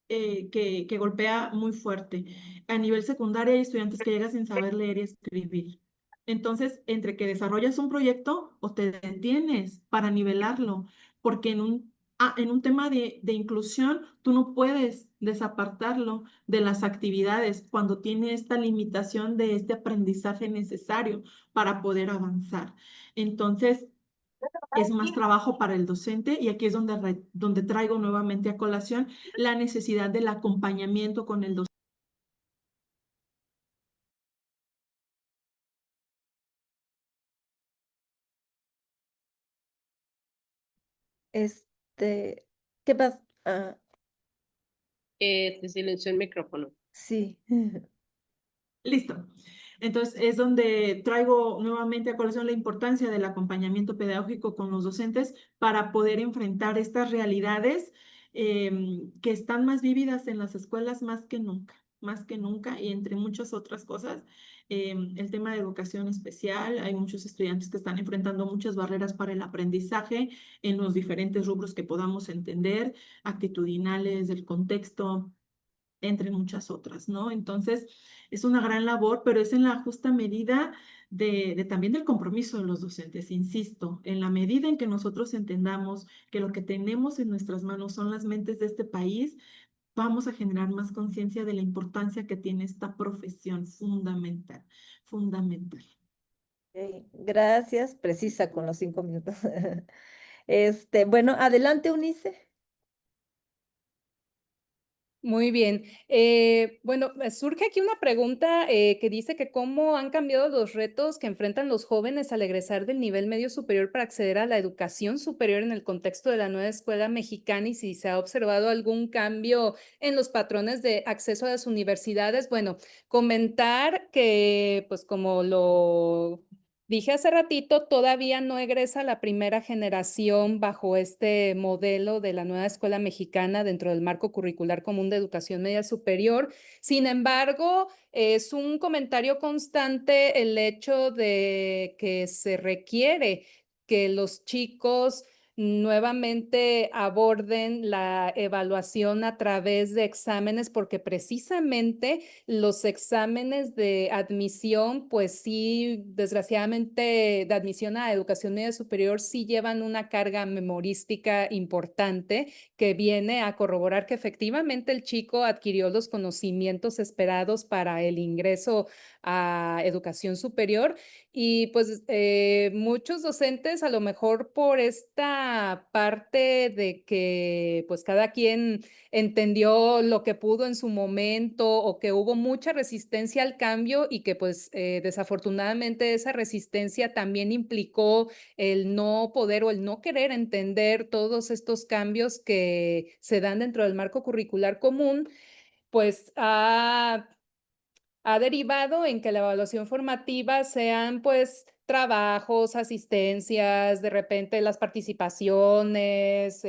que golpea muy fuerte. A nivel secundario hay estudiantes que llegan sin saber leer y escribir. Entonces, entre que desarrollas un proyecto o te detienes para nivelarlo, porque en un tema de inclusión tú no puedes desapartarlo de las actividades cuando tiene esta limitación de este aprendizaje necesario para poder avanzar. Entonces, es más trabajo para el docente y aquí es donde traigo nuevamente a colación la necesidad del acompañamiento con el docente. Este, ¿qué pasa? Ah, Se silenció el micrófono. sí. Listo. Entonces es donde traigo nuevamente a colación la importancia del acompañamiento pedagógico con los docentes para poder enfrentar estas realidades que están más vívidas en las escuelas más que nunca y entre muchas otras cosas. El tema de educación especial, hay muchos estudiantes que están enfrentando muchas barreras para el aprendizaje en los diferentes rubros que podamos entender, actitudinales, del contexto entre muchas otras, ¿no? Entonces, es una gran labor, pero es en la justa medida también del compromiso de los docentes, insisto, en la medida en que nosotros entendamos que lo que tenemos en nuestras manos son las mentes de este país, vamos a generar más conciencia de la importancia que tiene esta profesión fundamental, fundamental. Ok, gracias, precisa con los 5 minutos. Bueno, adelante, Unice. Muy bien. Bueno, me surge aquí una pregunta que dice que cómo han cambiado los retos que enfrentan los jóvenes al egresar del nivel medio superior para acceder a la educación superior en el contexto de la nueva escuela mexicana y si se ha observado algún cambio en los patrones de acceso a las universidades. Bueno, comentar que, pues como lo dije hace ratito, todavía no egresa la primera generación bajo este modelo de la nueva escuela mexicana dentro del marco curricular común de educación media superior. Sin embargo, es un comentario constante el hecho de que se requiere que los chicos nuevamente aborden la evaluación a través de exámenes, porque precisamente los exámenes de admisión, pues sí, desgraciadamente de admisión a educación media superior sí llevan una carga memorística importante que viene a corroborar que efectivamente el chico adquirió los conocimientos esperados para el ingreso a educación superior y pues muchos docentes a lo mejor por esta parte de que pues cada quien entendió lo que pudo en su momento o que hubo mucha resistencia al cambio y que pues desafortunadamente esa resistencia también implicó el no poder o el no querer entender todos estos cambios que se dan dentro del marco curricular común, pues ha derivado en que la evaluación formativa sean pues trabajos, asistencias, de repente las participaciones,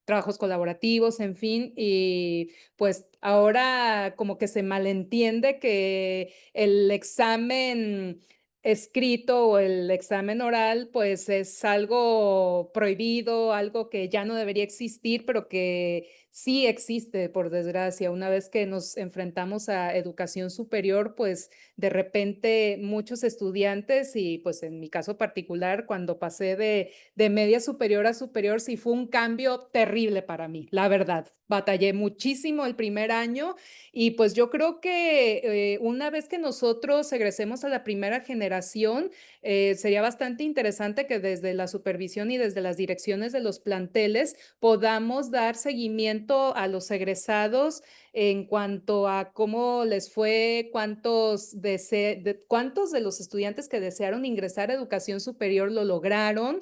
trabajos colaborativos, en fin, y pues ahora como que se malentiende que el examen escrito o el examen oral pues es algo prohibido, algo que ya no debería existir, pero que sí existe, por desgracia. Una vez que nos enfrentamos a educación superior, pues de repente muchos estudiantes y pues en mi caso particular, cuando pasé de media superior a superior, sí fue un cambio terrible para mí, la verdad. Batallé muchísimo el primer año y pues yo creo que una vez que nosotros egresemos a la primera generación, sería bastante interesante que desde la supervisión y desde las direcciones de los planteles podamos dar seguimiento seguimiento a los egresados en cuanto a cómo les fue, cuántos de los estudiantes que desearon ingresar a educación superior lo lograron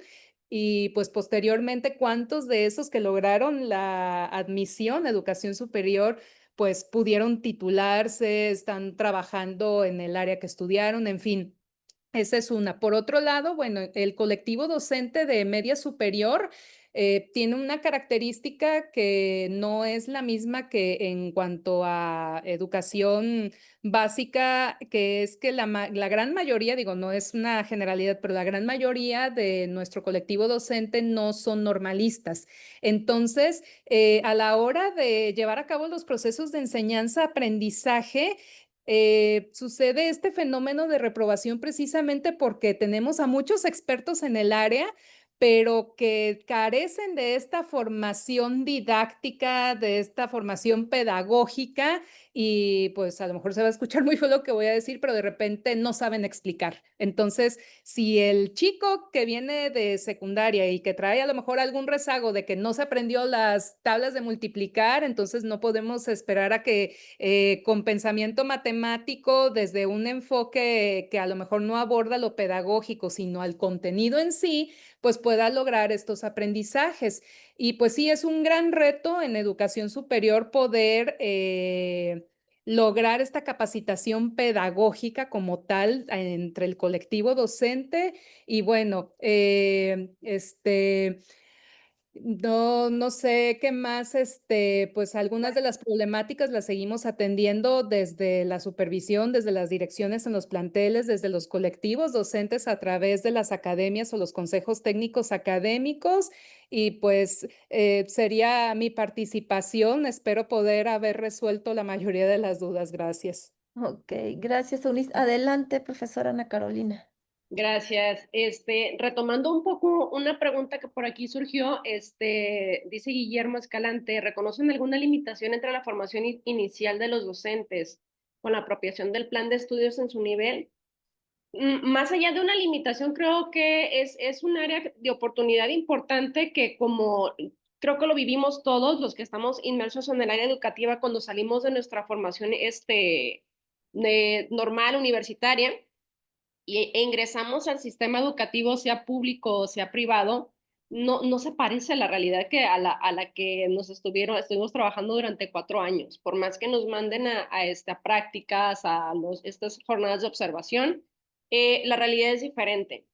y pues posteriormente cuántos de esos que lograron la admisión a educación superior pues pudieron titularse, están trabajando en el área que estudiaron, en fin. Esa es una. Por otro lado, bueno, el colectivo docente de media superior tiene una característica que no es la misma que en cuanto a educación básica, que es que la gran mayoría, digo, no es una generalidad, pero la gran mayoría de nuestro colectivo docente no son normalistas. Entonces, a la hora de llevar a cabo los procesos de enseñanza-aprendizaje, sucede este fenómeno de reprobación precisamente porque tenemos a muchos expertos en el área, pero que carecen de esta formación didáctica, de esta formación pedagógica y pues a lo mejor se va a escuchar muy feo lo que voy a decir, pero de repente no saben explicar. Entonces, si el chico que viene de secundaria y que trae a lo mejor algún rezago de que no se aprendió las tablas de multiplicar, entonces no podemos esperar a que con pensamiento matemático, desde un enfoque que a lo mejor no aborda lo pedagógico, sino al contenido en sí, pues pueda lograr estos aprendizajes. Y pues sí, es un gran reto en educación superior poder lograr esta capacitación pedagógica como tal entre el colectivo docente y bueno, no sé qué más, pues algunas de las problemáticas las seguimos atendiendo desde la supervisión, desde las direcciones en los planteles, desde los colectivos docentes a través de las academias o los consejos técnicos académicos y pues sería mi participación. Espero poder haber resuelto la mayoría de las dudas. Gracias. Ok, gracias, Eunice. Adelante, profesora Ana Carolina. Gracias. Retomando un poco una pregunta que por aquí surgió, dice Guillermo Escalante, ¿reconocen alguna limitación entre la formación inicial de los docentes con la apropiación del plan de estudios en su nivel? Más allá de una limitación, creo que es un área de oportunidad importante que como creo que lo vivimos todos los que estamos inmersos en el área educativa cuando salimos de nuestra formación normal, universitaria e ingresamos al sistema educativo, sea público o sea privado, no se parece a la realidad que a la que estuvimos trabajando durante 4 años. Por más que nos manden a prácticas, estas jornadas de observación, la realidad es diferente.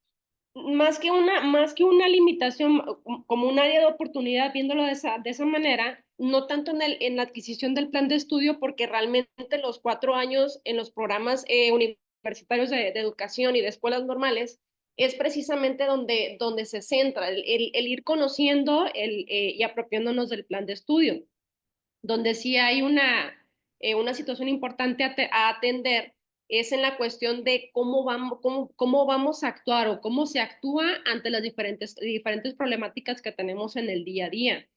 Más que una limitación, como un área de oportunidad, viéndolo de esa manera, no tanto en la adquisición del plan de estudio, porque realmente los 4 años en los programas universitarios de educación y de escuelas normales es precisamente donde se centra el ir conociendo y apropiándonos del plan de estudio, donde sí hay una situación importante a atender es en la cuestión de cómo vamos a actuar o cómo se actúa ante las diferentes problemáticas que tenemos en el día a día.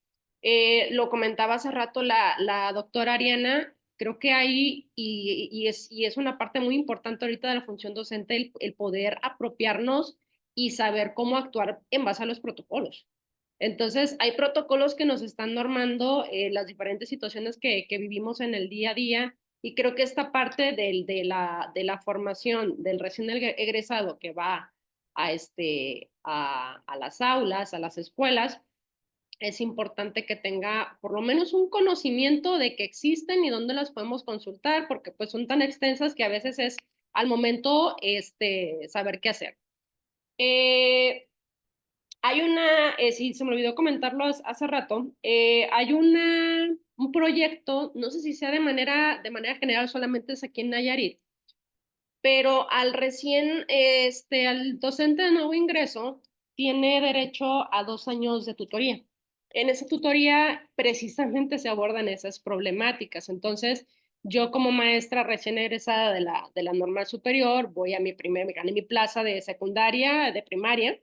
Lo comentaba hace rato la doctora Ariana, creo que hay, y es una parte muy importante ahorita de la función docente, el poder apropiarnos y saber cómo actuar en base a los protocolos. Entonces, hay protocolos que nos están normando las diferentes situaciones que vivimos en el día a día y creo que esta parte de la formación del recién egresado que va a las aulas, a las escuelas, es importante que tenga por lo menos un conocimiento de que existen y dónde las podemos consultar, porque pues son tan extensas que a veces es al momento saber qué hacer. Hay sí, se me olvidó comentarlo hace rato, hay un proyecto, no sé si sea de manera general, solamente es aquí en Nayarit, pero al docente de nuevo ingreso tiene derecho a 2 años de tutoría. En esa tutoría precisamente se abordan esas problemáticas. Entonces, yo como maestra recién egresada de la normal superior, me gané mi plaza de secundaria, de primaria,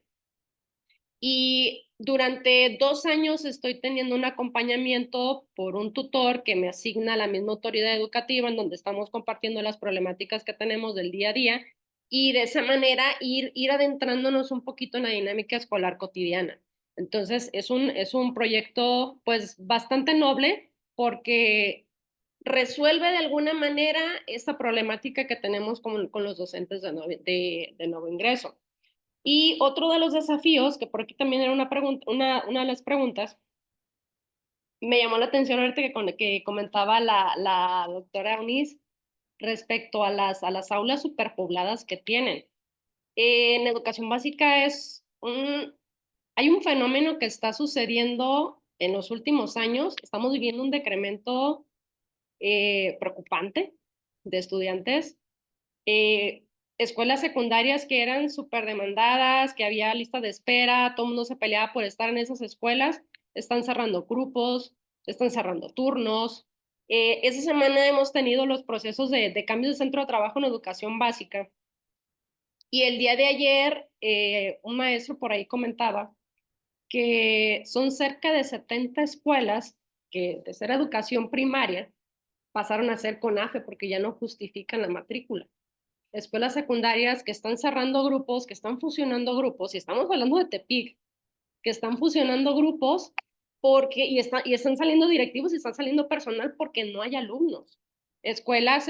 y durante 2 años estoy teniendo un acompañamiento por un tutor que me asigna la misma autoridad educativa en donde estamos compartiendo las problemáticas que tenemos del día a día y de esa manera ir adentrándonos un poquito en la dinámica escolar cotidiana. Entonces, es un proyecto pues bastante noble porque resuelve de alguna manera esta problemática que tenemos con los docentes de nuevo ingreso. Y otro de los desafíos, que por aquí también era una pregunta, una de las preguntas, me llamó la atención ahorita que comentaba la doctora Eunice respecto a a las aulas superpobladas que tienen. En educación básica hay un fenómeno que está sucediendo en los últimos años. Estamos viviendo un decremento preocupante de estudiantes. Eh, Escuelas secundarias que eran súper demandadas, que había lista de espera, todo el mundo se peleaba por estar en esas escuelas, están cerrando grupos, están cerrando turnos. Esa semana hemos tenido los procesos de cambio de centro de trabajo en educación básica. Y el día de ayer, un maestro por ahí comentaba que son cerca de 70 escuelas que de ser educación primaria pasaron a ser CONAFE porque ya no justifican la matrícula. Escuelas secundarias que están cerrando grupos, que están fusionando grupos, y estamos hablando de Tepic, que están fusionando grupos y están saliendo directivos y están saliendo personal porque no hay alumnos. Escuelas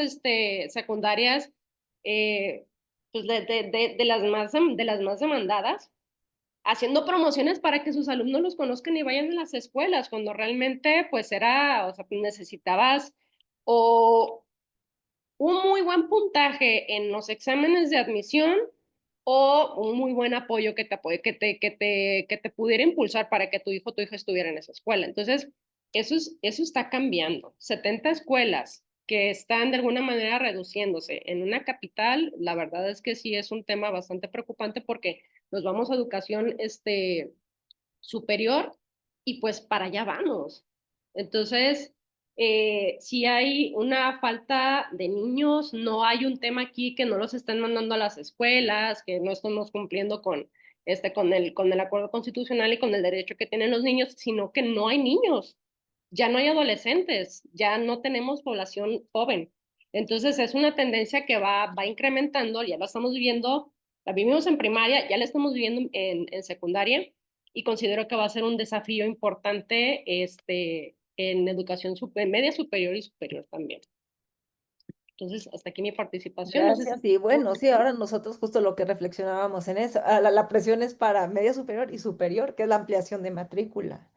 secundarias pues de las más demandadas, haciendo promociones para que sus alumnos los conozcan y vayan a las escuelas, cuando realmente pues o sea, necesitabas o un muy buen puntaje en los exámenes de admisión o un muy buen apoyo que te apoye, que te pudiera impulsar para que tu hijo o tu hija estuviera en esa escuela. Entonces, eso está cambiando. 70 escuelas que están de alguna manera reduciéndose en una capital, la verdad es que sí es un tema bastante preocupante porque nos vamos a educación superior y pues para allá vamos. Entonces, si hay una falta de niños, no hay un tema aquí que no los estén mandando a las escuelas, que no estamos cumpliendo con el acuerdo constitucional y con el derecho que tienen los niños, sino que no hay niños, ya no hay adolescentes, ya no tenemos población joven. Entonces es una tendencia que va incrementando, ya la estamos viviendo, la vivimos en primaria, ya la estamos viviendo en secundaria y considero que va a ser un desafío importante en educación en media superior y superior también. Entonces, hasta aquí mi participación. No sé Gracias. Y bueno, sí, ahora nosotros justo lo que reflexionábamos en eso, la presión es para media superior y superior, que es la ampliación de matrícula.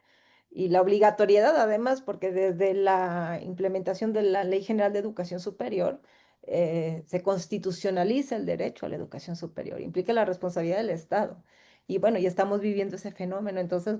Y la obligatoriedad, además, porque desde la implementación de la Ley General de Educación Superior se constitucionaliza el derecho a la educación superior, implica la responsabilidad del Estado. Y bueno, ya estamos viviendo ese fenómeno, entonces,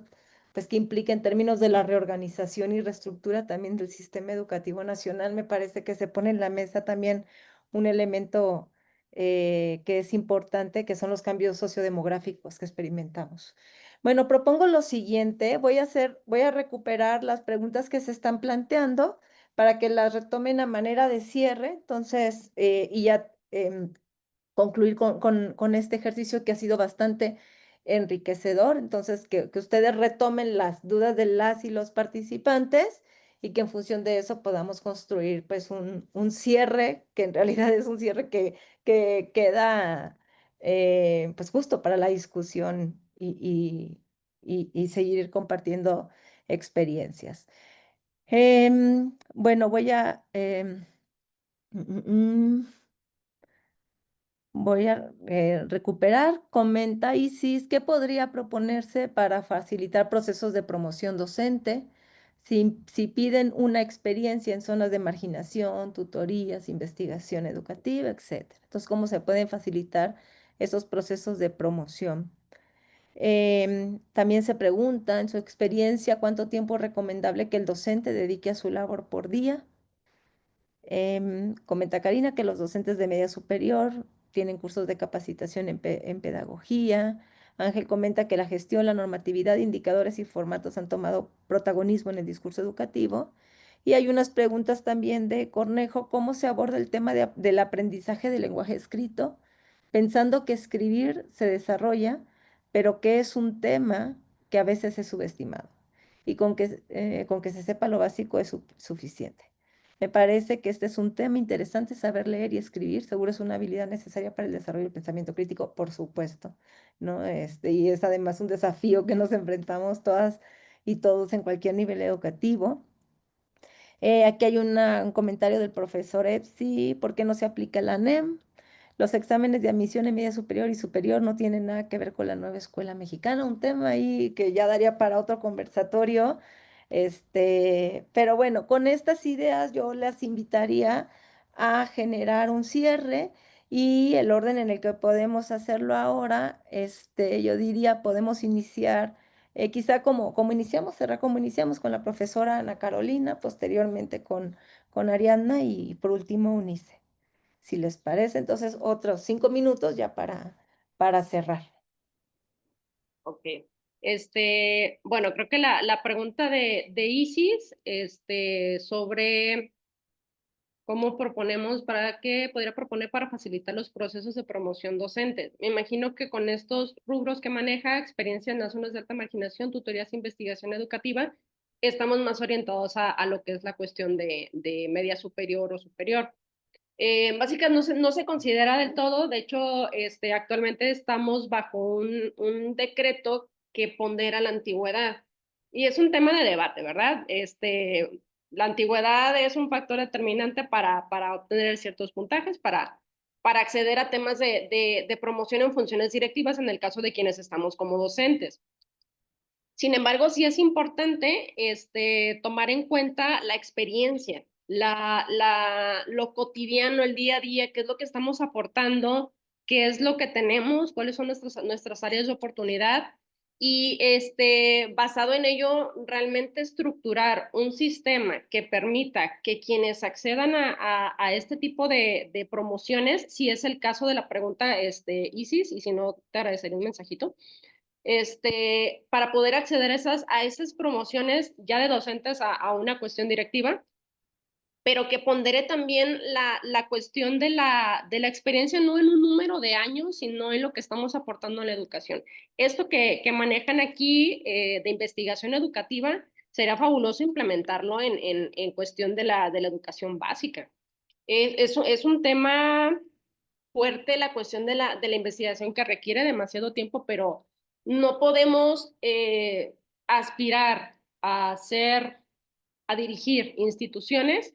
pues, ¿qué implica en términos de la reorganización y reestructura también del sistema educativo nacional? Me parece que se pone en la mesa también un elemento que es importante, que son los cambios sociodemográficos que experimentamos. Bueno, propongo lo siguiente, voy a recuperar las preguntas que se están planteando para que las retomen a manera de cierre, entonces, y ya concluir con este ejercicio que ha sido bastante enriquecedor, entonces, que ustedes retomen las dudas de las y los participantes y que en función de eso podamos construir pues un cierre, que en realidad es un cierre que queda pues justo para la discusión y seguir compartiendo experiencias. Bueno, mm, mm, mm, voy a recuperar. Comenta Isis, ¿qué podría proponerse para facilitar procesos de promoción docente? Si piden una experiencia en zonas de marginación, tutorías, investigación educativa, etcétera. Entonces, ¿cómo se pueden facilitar esos procesos de promoción? También se pregunta, en su experiencia, ¿cuánto tiempo es recomendable que el docente dedique a su labor por día? Comenta Karina que los docentes de media superior tienen cursos de capacitación en pedagogía. Ángel comenta que la gestión, la normatividad, indicadores y formatos han tomado protagonismo en el discurso educativo. Y hay unas preguntas también de Cornejo, ¿cómo se aborda el tema del aprendizaje del lenguaje escrito? Pensando que escribir se desarrolla, pero que es un tema que a veces es subestimado y con que se sepa lo básico es suficiente. Me parece que este es un tema interesante, saber leer y escribir, seguro es una habilidad necesaria para el desarrollo del pensamiento crítico, por supuesto, ¿no? Y es además un desafío que nos enfrentamos todas y todos en cualquier nivel educativo. Aquí hay un comentario del profesor Epsi, ¿por qué no se aplica la NEM? Los exámenes de admisión en media superior y superior no tienen nada que ver con la nueva escuela mexicana, un tema ahí que ya daría para otro conversatorio. Pero bueno, con estas ideas yo las invitaría a generar un cierre y el orden en el que podemos hacerlo ahora, yo diría, podemos iniciar, quizá como iniciamos, cerrar como iniciamos con la profesora Ana Carolina, posteriormente con Ariadna y por último Unice. Si les parece, entonces otros 5 minutos ya para cerrar. Ok. Bueno, creo que la pregunta de Isis, sobre cómo proponemos, para qué podría proponer para facilitar los procesos de promoción docente. Me imagino que con estos rubros que maneja, experiencia en las zonas de alta marginación, tutorías e investigación educativa, estamos más orientados a lo que es la cuestión de media superior o superior. Básicamente no se considera del todo, de hecho, actualmente estamos bajo un decreto que pondera la antigüedad. Y es un tema de debate, ¿verdad? La antigüedad es un factor determinante para obtener ciertos puntajes, para acceder a temas de promoción en funciones directivas en el caso de quienes estamos como docentes. Sin embargo, sí es importante tomar en cuenta la experiencia, lo cotidiano, el día a día, qué es lo que estamos aportando, qué es lo que tenemos, cuáles son nuestras áreas de oportunidad y basado en ello, realmente estructurar un sistema que permita que quienes accedan a este tipo de promociones, si es el caso de la pregunta, Isis, y si no, te agradecería un mensajito para poder acceder a esas promociones ya de docentes a una cuestión directiva, pero que pondere también la cuestión de la experiencia no en un número de años, sino en lo que estamos aportando a la educación. Esto que manejan aquí de investigación educativa, será fabuloso implementarlo en cuestión de la educación básica. Es un tema fuerte la cuestión de la investigación que requiere demasiado tiempo, pero no podemos aspirar a dirigir instituciones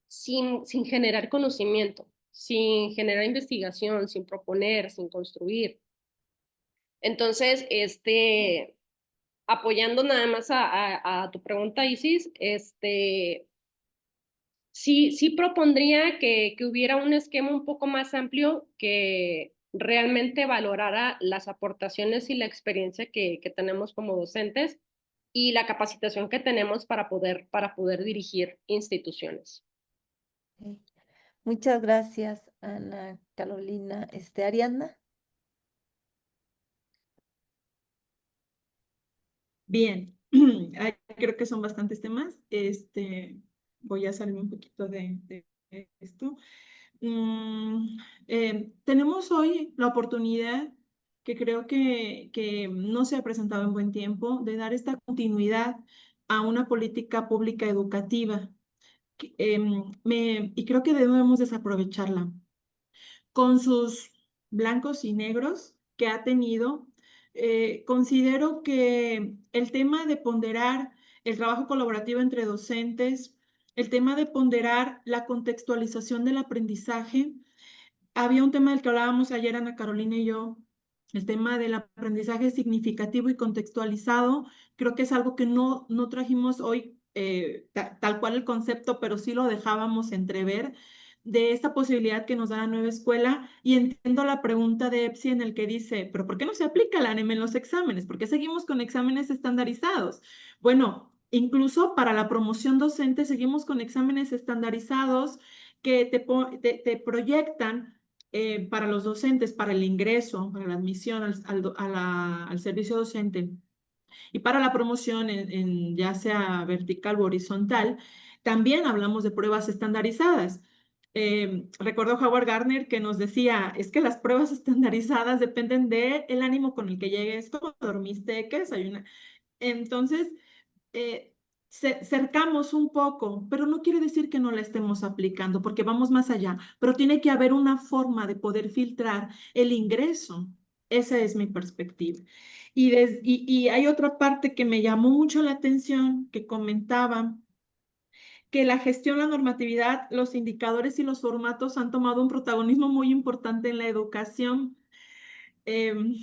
sin generar conocimiento, sin generar investigación, sin proponer, sin construir. Entonces, apoyando nada más a tu pregunta, Isis, sí propondría que hubiera un esquema un poco más amplio que realmente valorara las aportaciones y la experiencia que tenemos como docentes y la capacitación que tenemos para poder dirigir instituciones. Ok. Muchas gracias, Ana Carolina. Ariadna. Bien, creo que son bastantes temas. Voy a salirme un poquito de esto. Tenemos hoy la oportunidad, que creo que no se ha presentado en buen tiempo, de dar esta continuidad a una política pública educativa. Y creo que debemos desaprovecharla con sus blancos y negros que ha tenido. Considero que el tema de ponderar el trabajo colaborativo entre docentes, el tema de ponderar la contextualización del aprendizaje. Había un tema del que hablábamos ayer Ana Carolina y yo, el tema del aprendizaje significativo y contextualizado. Creo que es algo que no trajimos hoy tal cual el concepto, pero sí lo dejábamos entrever, de esta posibilidad que nos da la nueva escuela. Y entiendo la pregunta de Epsi en el que dice, pero ¿por qué no se aplica la ANEM en los exámenes? ¿Por qué seguimos con exámenes estandarizados? Bueno, incluso para la promoción docente seguimos con exámenes estandarizados que te proyectan para los docentes, para el ingreso, para la admisión al servicio docente y para la promoción ya sea vertical u horizontal. También hablamos de pruebas estandarizadas. Recuerdo Howard Gardner que nos decía, es que las pruebas estandarizadas dependen del ánimo con el que llegues, cómo dormiste, qué desayunaste. Entonces, cercamos un poco, pero no quiere decir que no la estemos aplicando, porque vamos más allá, pero tiene que haber una forma de poder filtrar el ingreso. Esa es mi perspectiva. Y hay otra parte que me llamó mucho la atención, que comentaba que la gestión, la normatividad, los indicadores y los formatos han tomado un protagonismo muy importante en la educación. Em,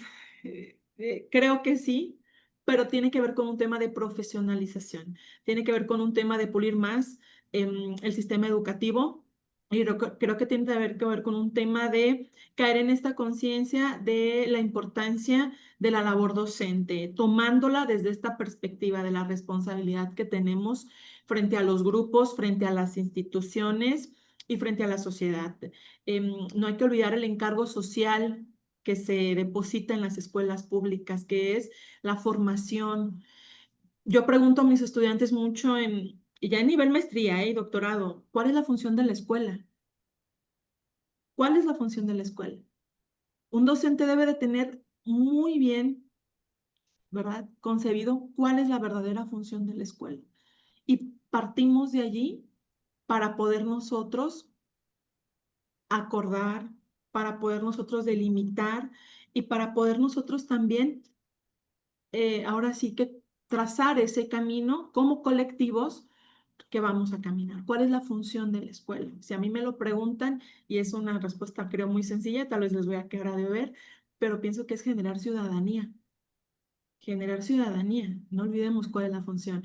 Creo que sí, pero tiene que ver con un tema de profesionalización, tiene que ver con un tema de pulir más el sistema educativo. Y creo que tiene que ver con un tema de caer en esta conciencia de la importancia de la labor docente, tomándola desde esta perspectiva de la responsabilidad que tenemos frente a los grupos, frente a las instituciones y frente a la sociedad. No hay que olvidar el encargo social que se deposita en las escuelas públicas, que es la formación. Yo pregunto a mis estudiantes mucho, ya en nivel maestría y doctorado, ¿cuál es la función de la escuela? ¿Cuál es la función de la escuela? Un docente debe de tener muy bien, ¿verdad?, concebido cuál es la verdadera función de la escuela. Y partimos de allí para poder nosotros acordar, para poder nosotros delimitar y para poder nosotros también ahora sí que trazar ese camino como colectivos que vamos a caminar. ¿Cuál es la función de la escuela? Si a mí me lo preguntan, y es una respuesta creo muy sencilla, tal vez les voy a quedar de ver, pero pienso que es generar ciudadanía. Generar ciudadanía, no olvidemos cuál es la función.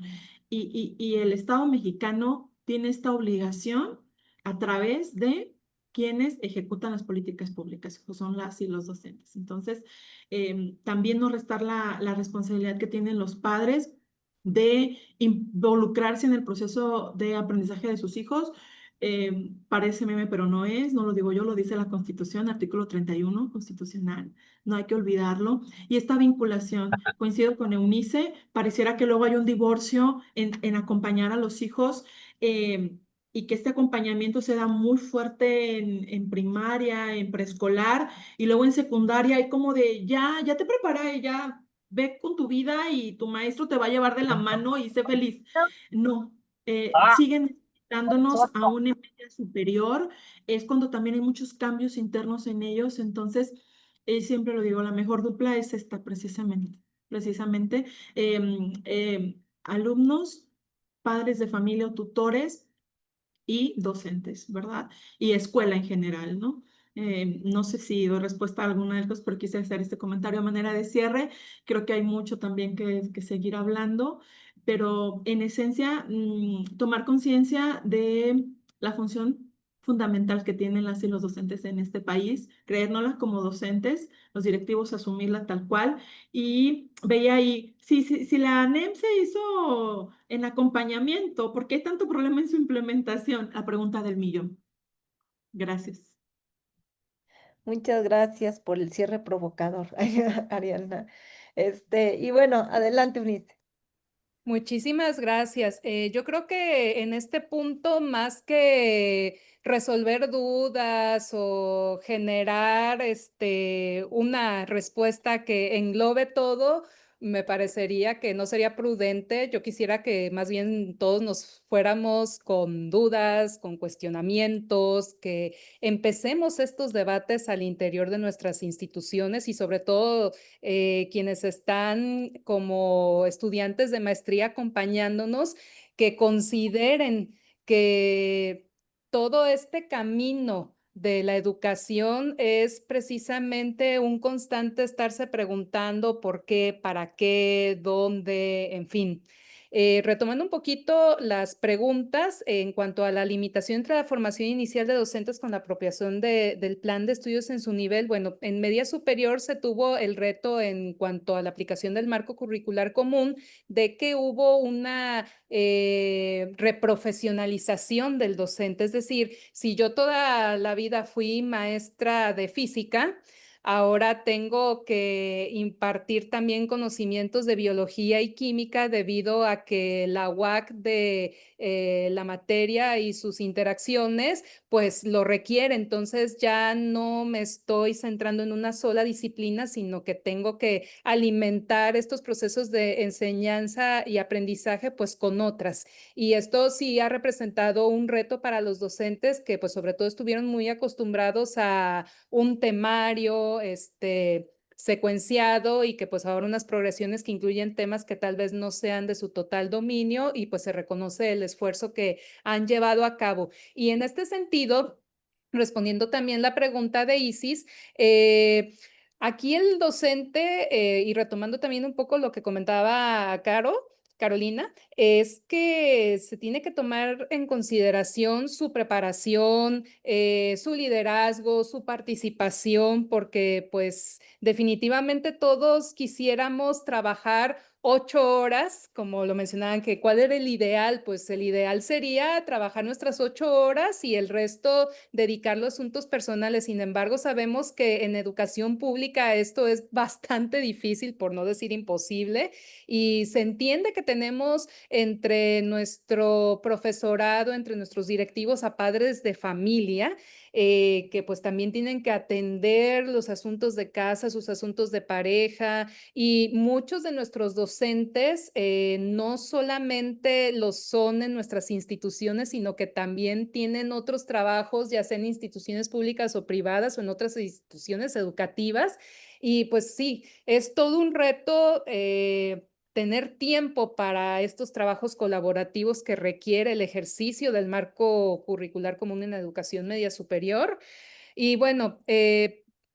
Y el Estado mexicano tiene esta obligación a través de quienes ejecutan las políticas públicas, que son las y los docentes. Entonces, también no restar la responsabilidad que tienen los padres de involucrarse en el proceso de aprendizaje de sus hijos. Parece meme, pero no es, no lo digo yo, lo dice la Constitución, artículo 31 constitucional, no hay que olvidarlo. Y esta vinculación, coincido con Eunice, pareciera que luego hay un divorcio en acompañar a los hijos y que este acompañamiento se da muy fuerte en primaria, en preescolar y luego en secundaria hay como de ya te preparé, ya ve con tu vida y tu maestro te va a llevar de la mano y sé feliz. No, siguen dándonos a una media superior, es cuando también hay muchos cambios internos en ellos, entonces siempre lo digo, la mejor dupla es esta precisamente, alumnos, padres de familia o tutores y docentes, ¿verdad? Y escuela en general, ¿no? No sé si doy respuesta a alguna de estas, pero quise hacer este comentario a manera de cierre. Creo que hay mucho también que seguir hablando, pero en esencia, tomar conciencia de la función fundamental que tienen las y los docentes en este país, creérnoslas como docentes, los directivos asumirla tal cual. Y veía ahí, si la ANEM se hizo en acompañamiento, ¿por qué hay tanto problema en su implementación? La pregunta del millón. Gracias. Muchas gracias por el cierre provocador, Ariana. Y bueno, adelante, Unice. Muchísimas gracias. Yo creo que en este punto, más que resolver dudas o generar una respuesta que englobe todo, me parecería que no sería prudente. Yo quisiera que más bien todos nos fuéramos con dudas, con cuestionamientos, que empecemos estos debates al interior de nuestras instituciones y sobre todo quienes están como estudiantes de maestría acompañándonos, que consideren que todo este camino de la educación es precisamente un constante estarse preguntando por qué, para qué, dónde, en fin. Retomando un poquito las preguntas en cuanto a la limitación entre la formación inicial de docentes con la apropiación del plan de estudios en su nivel, bueno, en media superior se tuvo el reto en cuanto a la aplicación del marco curricular común de que hubo una reprofesionalización del docente, es decir, si yo toda la vida fui maestra de física, ahora tengo que impartir también conocimientos de biología y química debido a que la UAC de la materia y sus interacciones pues lo requiere. Entonces ya no me estoy centrando en una sola disciplina, sino que tengo que alimentar estos procesos de enseñanza y aprendizaje pues con otras. Y esto sí ha representado un reto para los docentes que pues sobre todo estuvieron muy acostumbrados a un temario, secuenciado y que pues ahora unas progresiones que incluyen temas que tal vez no sean de su total dominio y pues se reconoce el esfuerzo que han llevado a cabo. Y en este sentido, respondiendo también la pregunta de Isis, aquí el docente, y retomando también un poco lo que comentaba Carolina, es que se tiene que tomar en consideración su preparación, su liderazgo, su participación, porque pues definitivamente todos quisiéramos trabajar 8 horas, como lo mencionaban, que cuál era el ideal, pues el ideal sería trabajar nuestras 8 horas y el resto dedicarlo a asuntos personales. Sin embargo, sabemos que en educación pública esto es bastante difícil, por no decir imposible, y se entiende que tenemos entre nuestro profesorado, entre nuestros directivos a padres de familia, que pues también tienen que atender los asuntos de casa, sus asuntos de pareja, y muchos de nuestros docentes no solamente lo son en nuestras instituciones, sino que también tienen otros trabajos, ya sea en instituciones públicas o privadas o en otras instituciones educativas. Y pues sí, es todo un reto tener tiempo para estos trabajos colaborativos que requiere el ejercicio del marco curricular común en la educación media superior. Y bueno,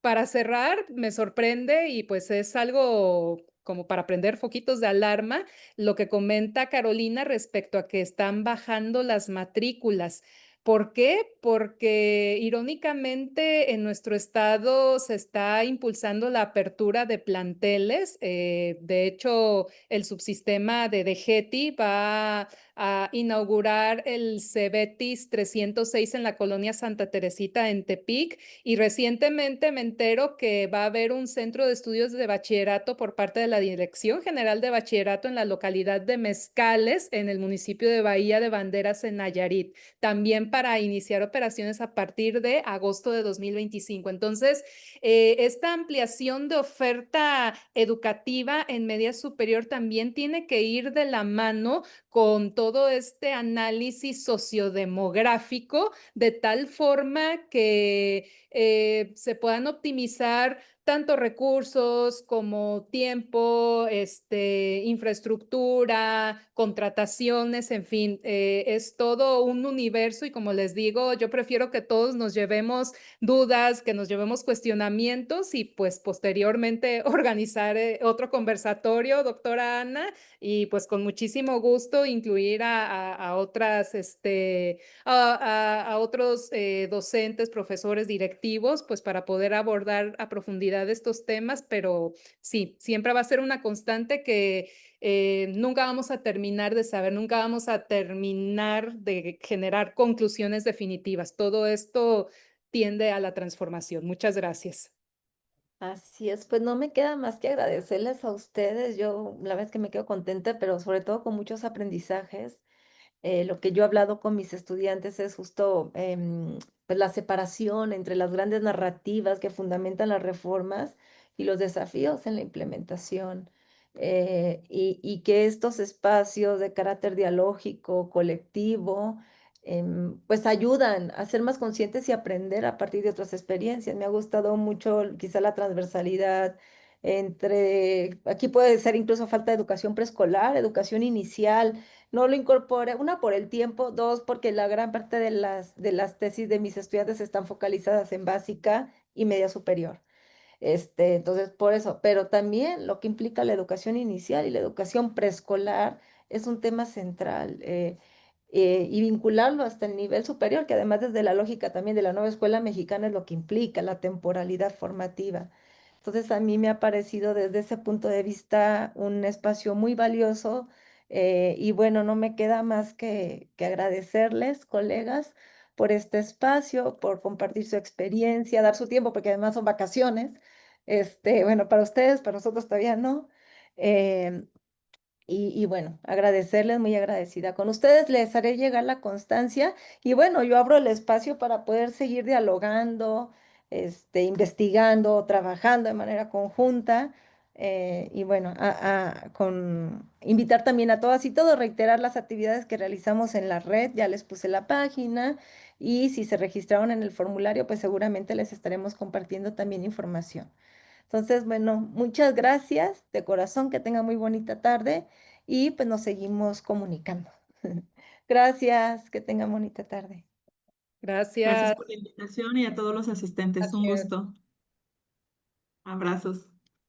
para cerrar, me sorprende y pues es algo como para prender foquitos de alarma lo que comenta Carolina respecto a que están bajando las matrículas. ¿Por qué? Porque irónicamente en nuestro estado se está impulsando la apertura de planteles. De hecho, el subsistema de DGETI va a inaugurar el Cebetis 306 en la colonia Santa Teresita en Tepic, y recientemente me entero que va a haber un centro de estudios de bachillerato por parte de la Dirección General de Bachillerato en la localidad de Mezcales, en el municipio de Bahía de Banderas, en Nayarit, también para iniciar operaciones a partir de agosto de 2025. Entonces, esta ampliación de oferta educativa en media superior también tiene que ir de la mano con todo este análisis sociodemográfico, de tal forma que se puedan optimizar tanto recursos como tiempo, infraestructura, contrataciones, en fin, es todo un universo y como les digo, yo prefiero que todos nos llevemos dudas, que nos llevemos cuestionamientos y pues posteriormente organizar otro conversatorio, doctora Ana, y pues con muchísimo gusto incluir a otras, a otros docentes, profesores, directivos, pues para poder abordar a profundidad estos temas, pero sí, siempre va a ser una constante que nunca vamos a terminar de saber, nunca vamos a terminar de generar conclusiones definitivas. Todo esto tiende a la transformación. Muchas gracias. Así es, pues no me queda más que agradecerles a ustedes. Yo la verdad es que me quedo contenta, pero sobre todo con muchos aprendizajes. Lo que yo he hablado con mis estudiantes es justo pues la separación entre las grandes narrativas que fundamentan las reformas y los desafíos en la implementación. Y que estos espacios de carácter dialógico, colectivo, pues ayudan a ser más conscientes y aprender a partir de otras experiencias. Me ha gustado mucho quizá la transversalidad entre, aquí puede ser incluso falta de educación preescolar, educación inicial, no lo incorporé, una por el tiempo, dos porque la gran parte de las tesis de mis estudiantes están focalizadas en básica y media superior. Entonces, por eso, pero también lo que implica la educación inicial y la educación preescolar es un tema central. Y vincularlo hasta el nivel superior, que además desde la lógica también de la nueva escuela mexicana es lo que implica la temporalidad formativa. Entonces a mí me ha parecido desde ese punto de vista un espacio muy valioso, y bueno, no me queda más que agradecerles, colegas, por este espacio, por compartir su experiencia, dar su tiempo, porque además son vacaciones, Bueno, para ustedes, para nosotros todavía no. Em, y bueno, agradecerles, muy agradecida con ustedes, les haré llegar la constancia y bueno, yo abro el espacio para poder seguir dialogando, investigando, trabajando de manera conjunta y bueno, invitar también a todas y todos, reiterar las actividades que realizamos en la red, ya les puse la página y si se registraron en el formulario, pues seguramente les estaremos compartiendo también información. Entonces, bueno, muchas gracias de corazón, que tengan muy bonita tarde y pues nos seguimos comunicando. Gracias, que tengan bonita tarde. Gracias Gracias. por la invitación y a todos los asistentes. Un Gracias. gusto. Abrazos.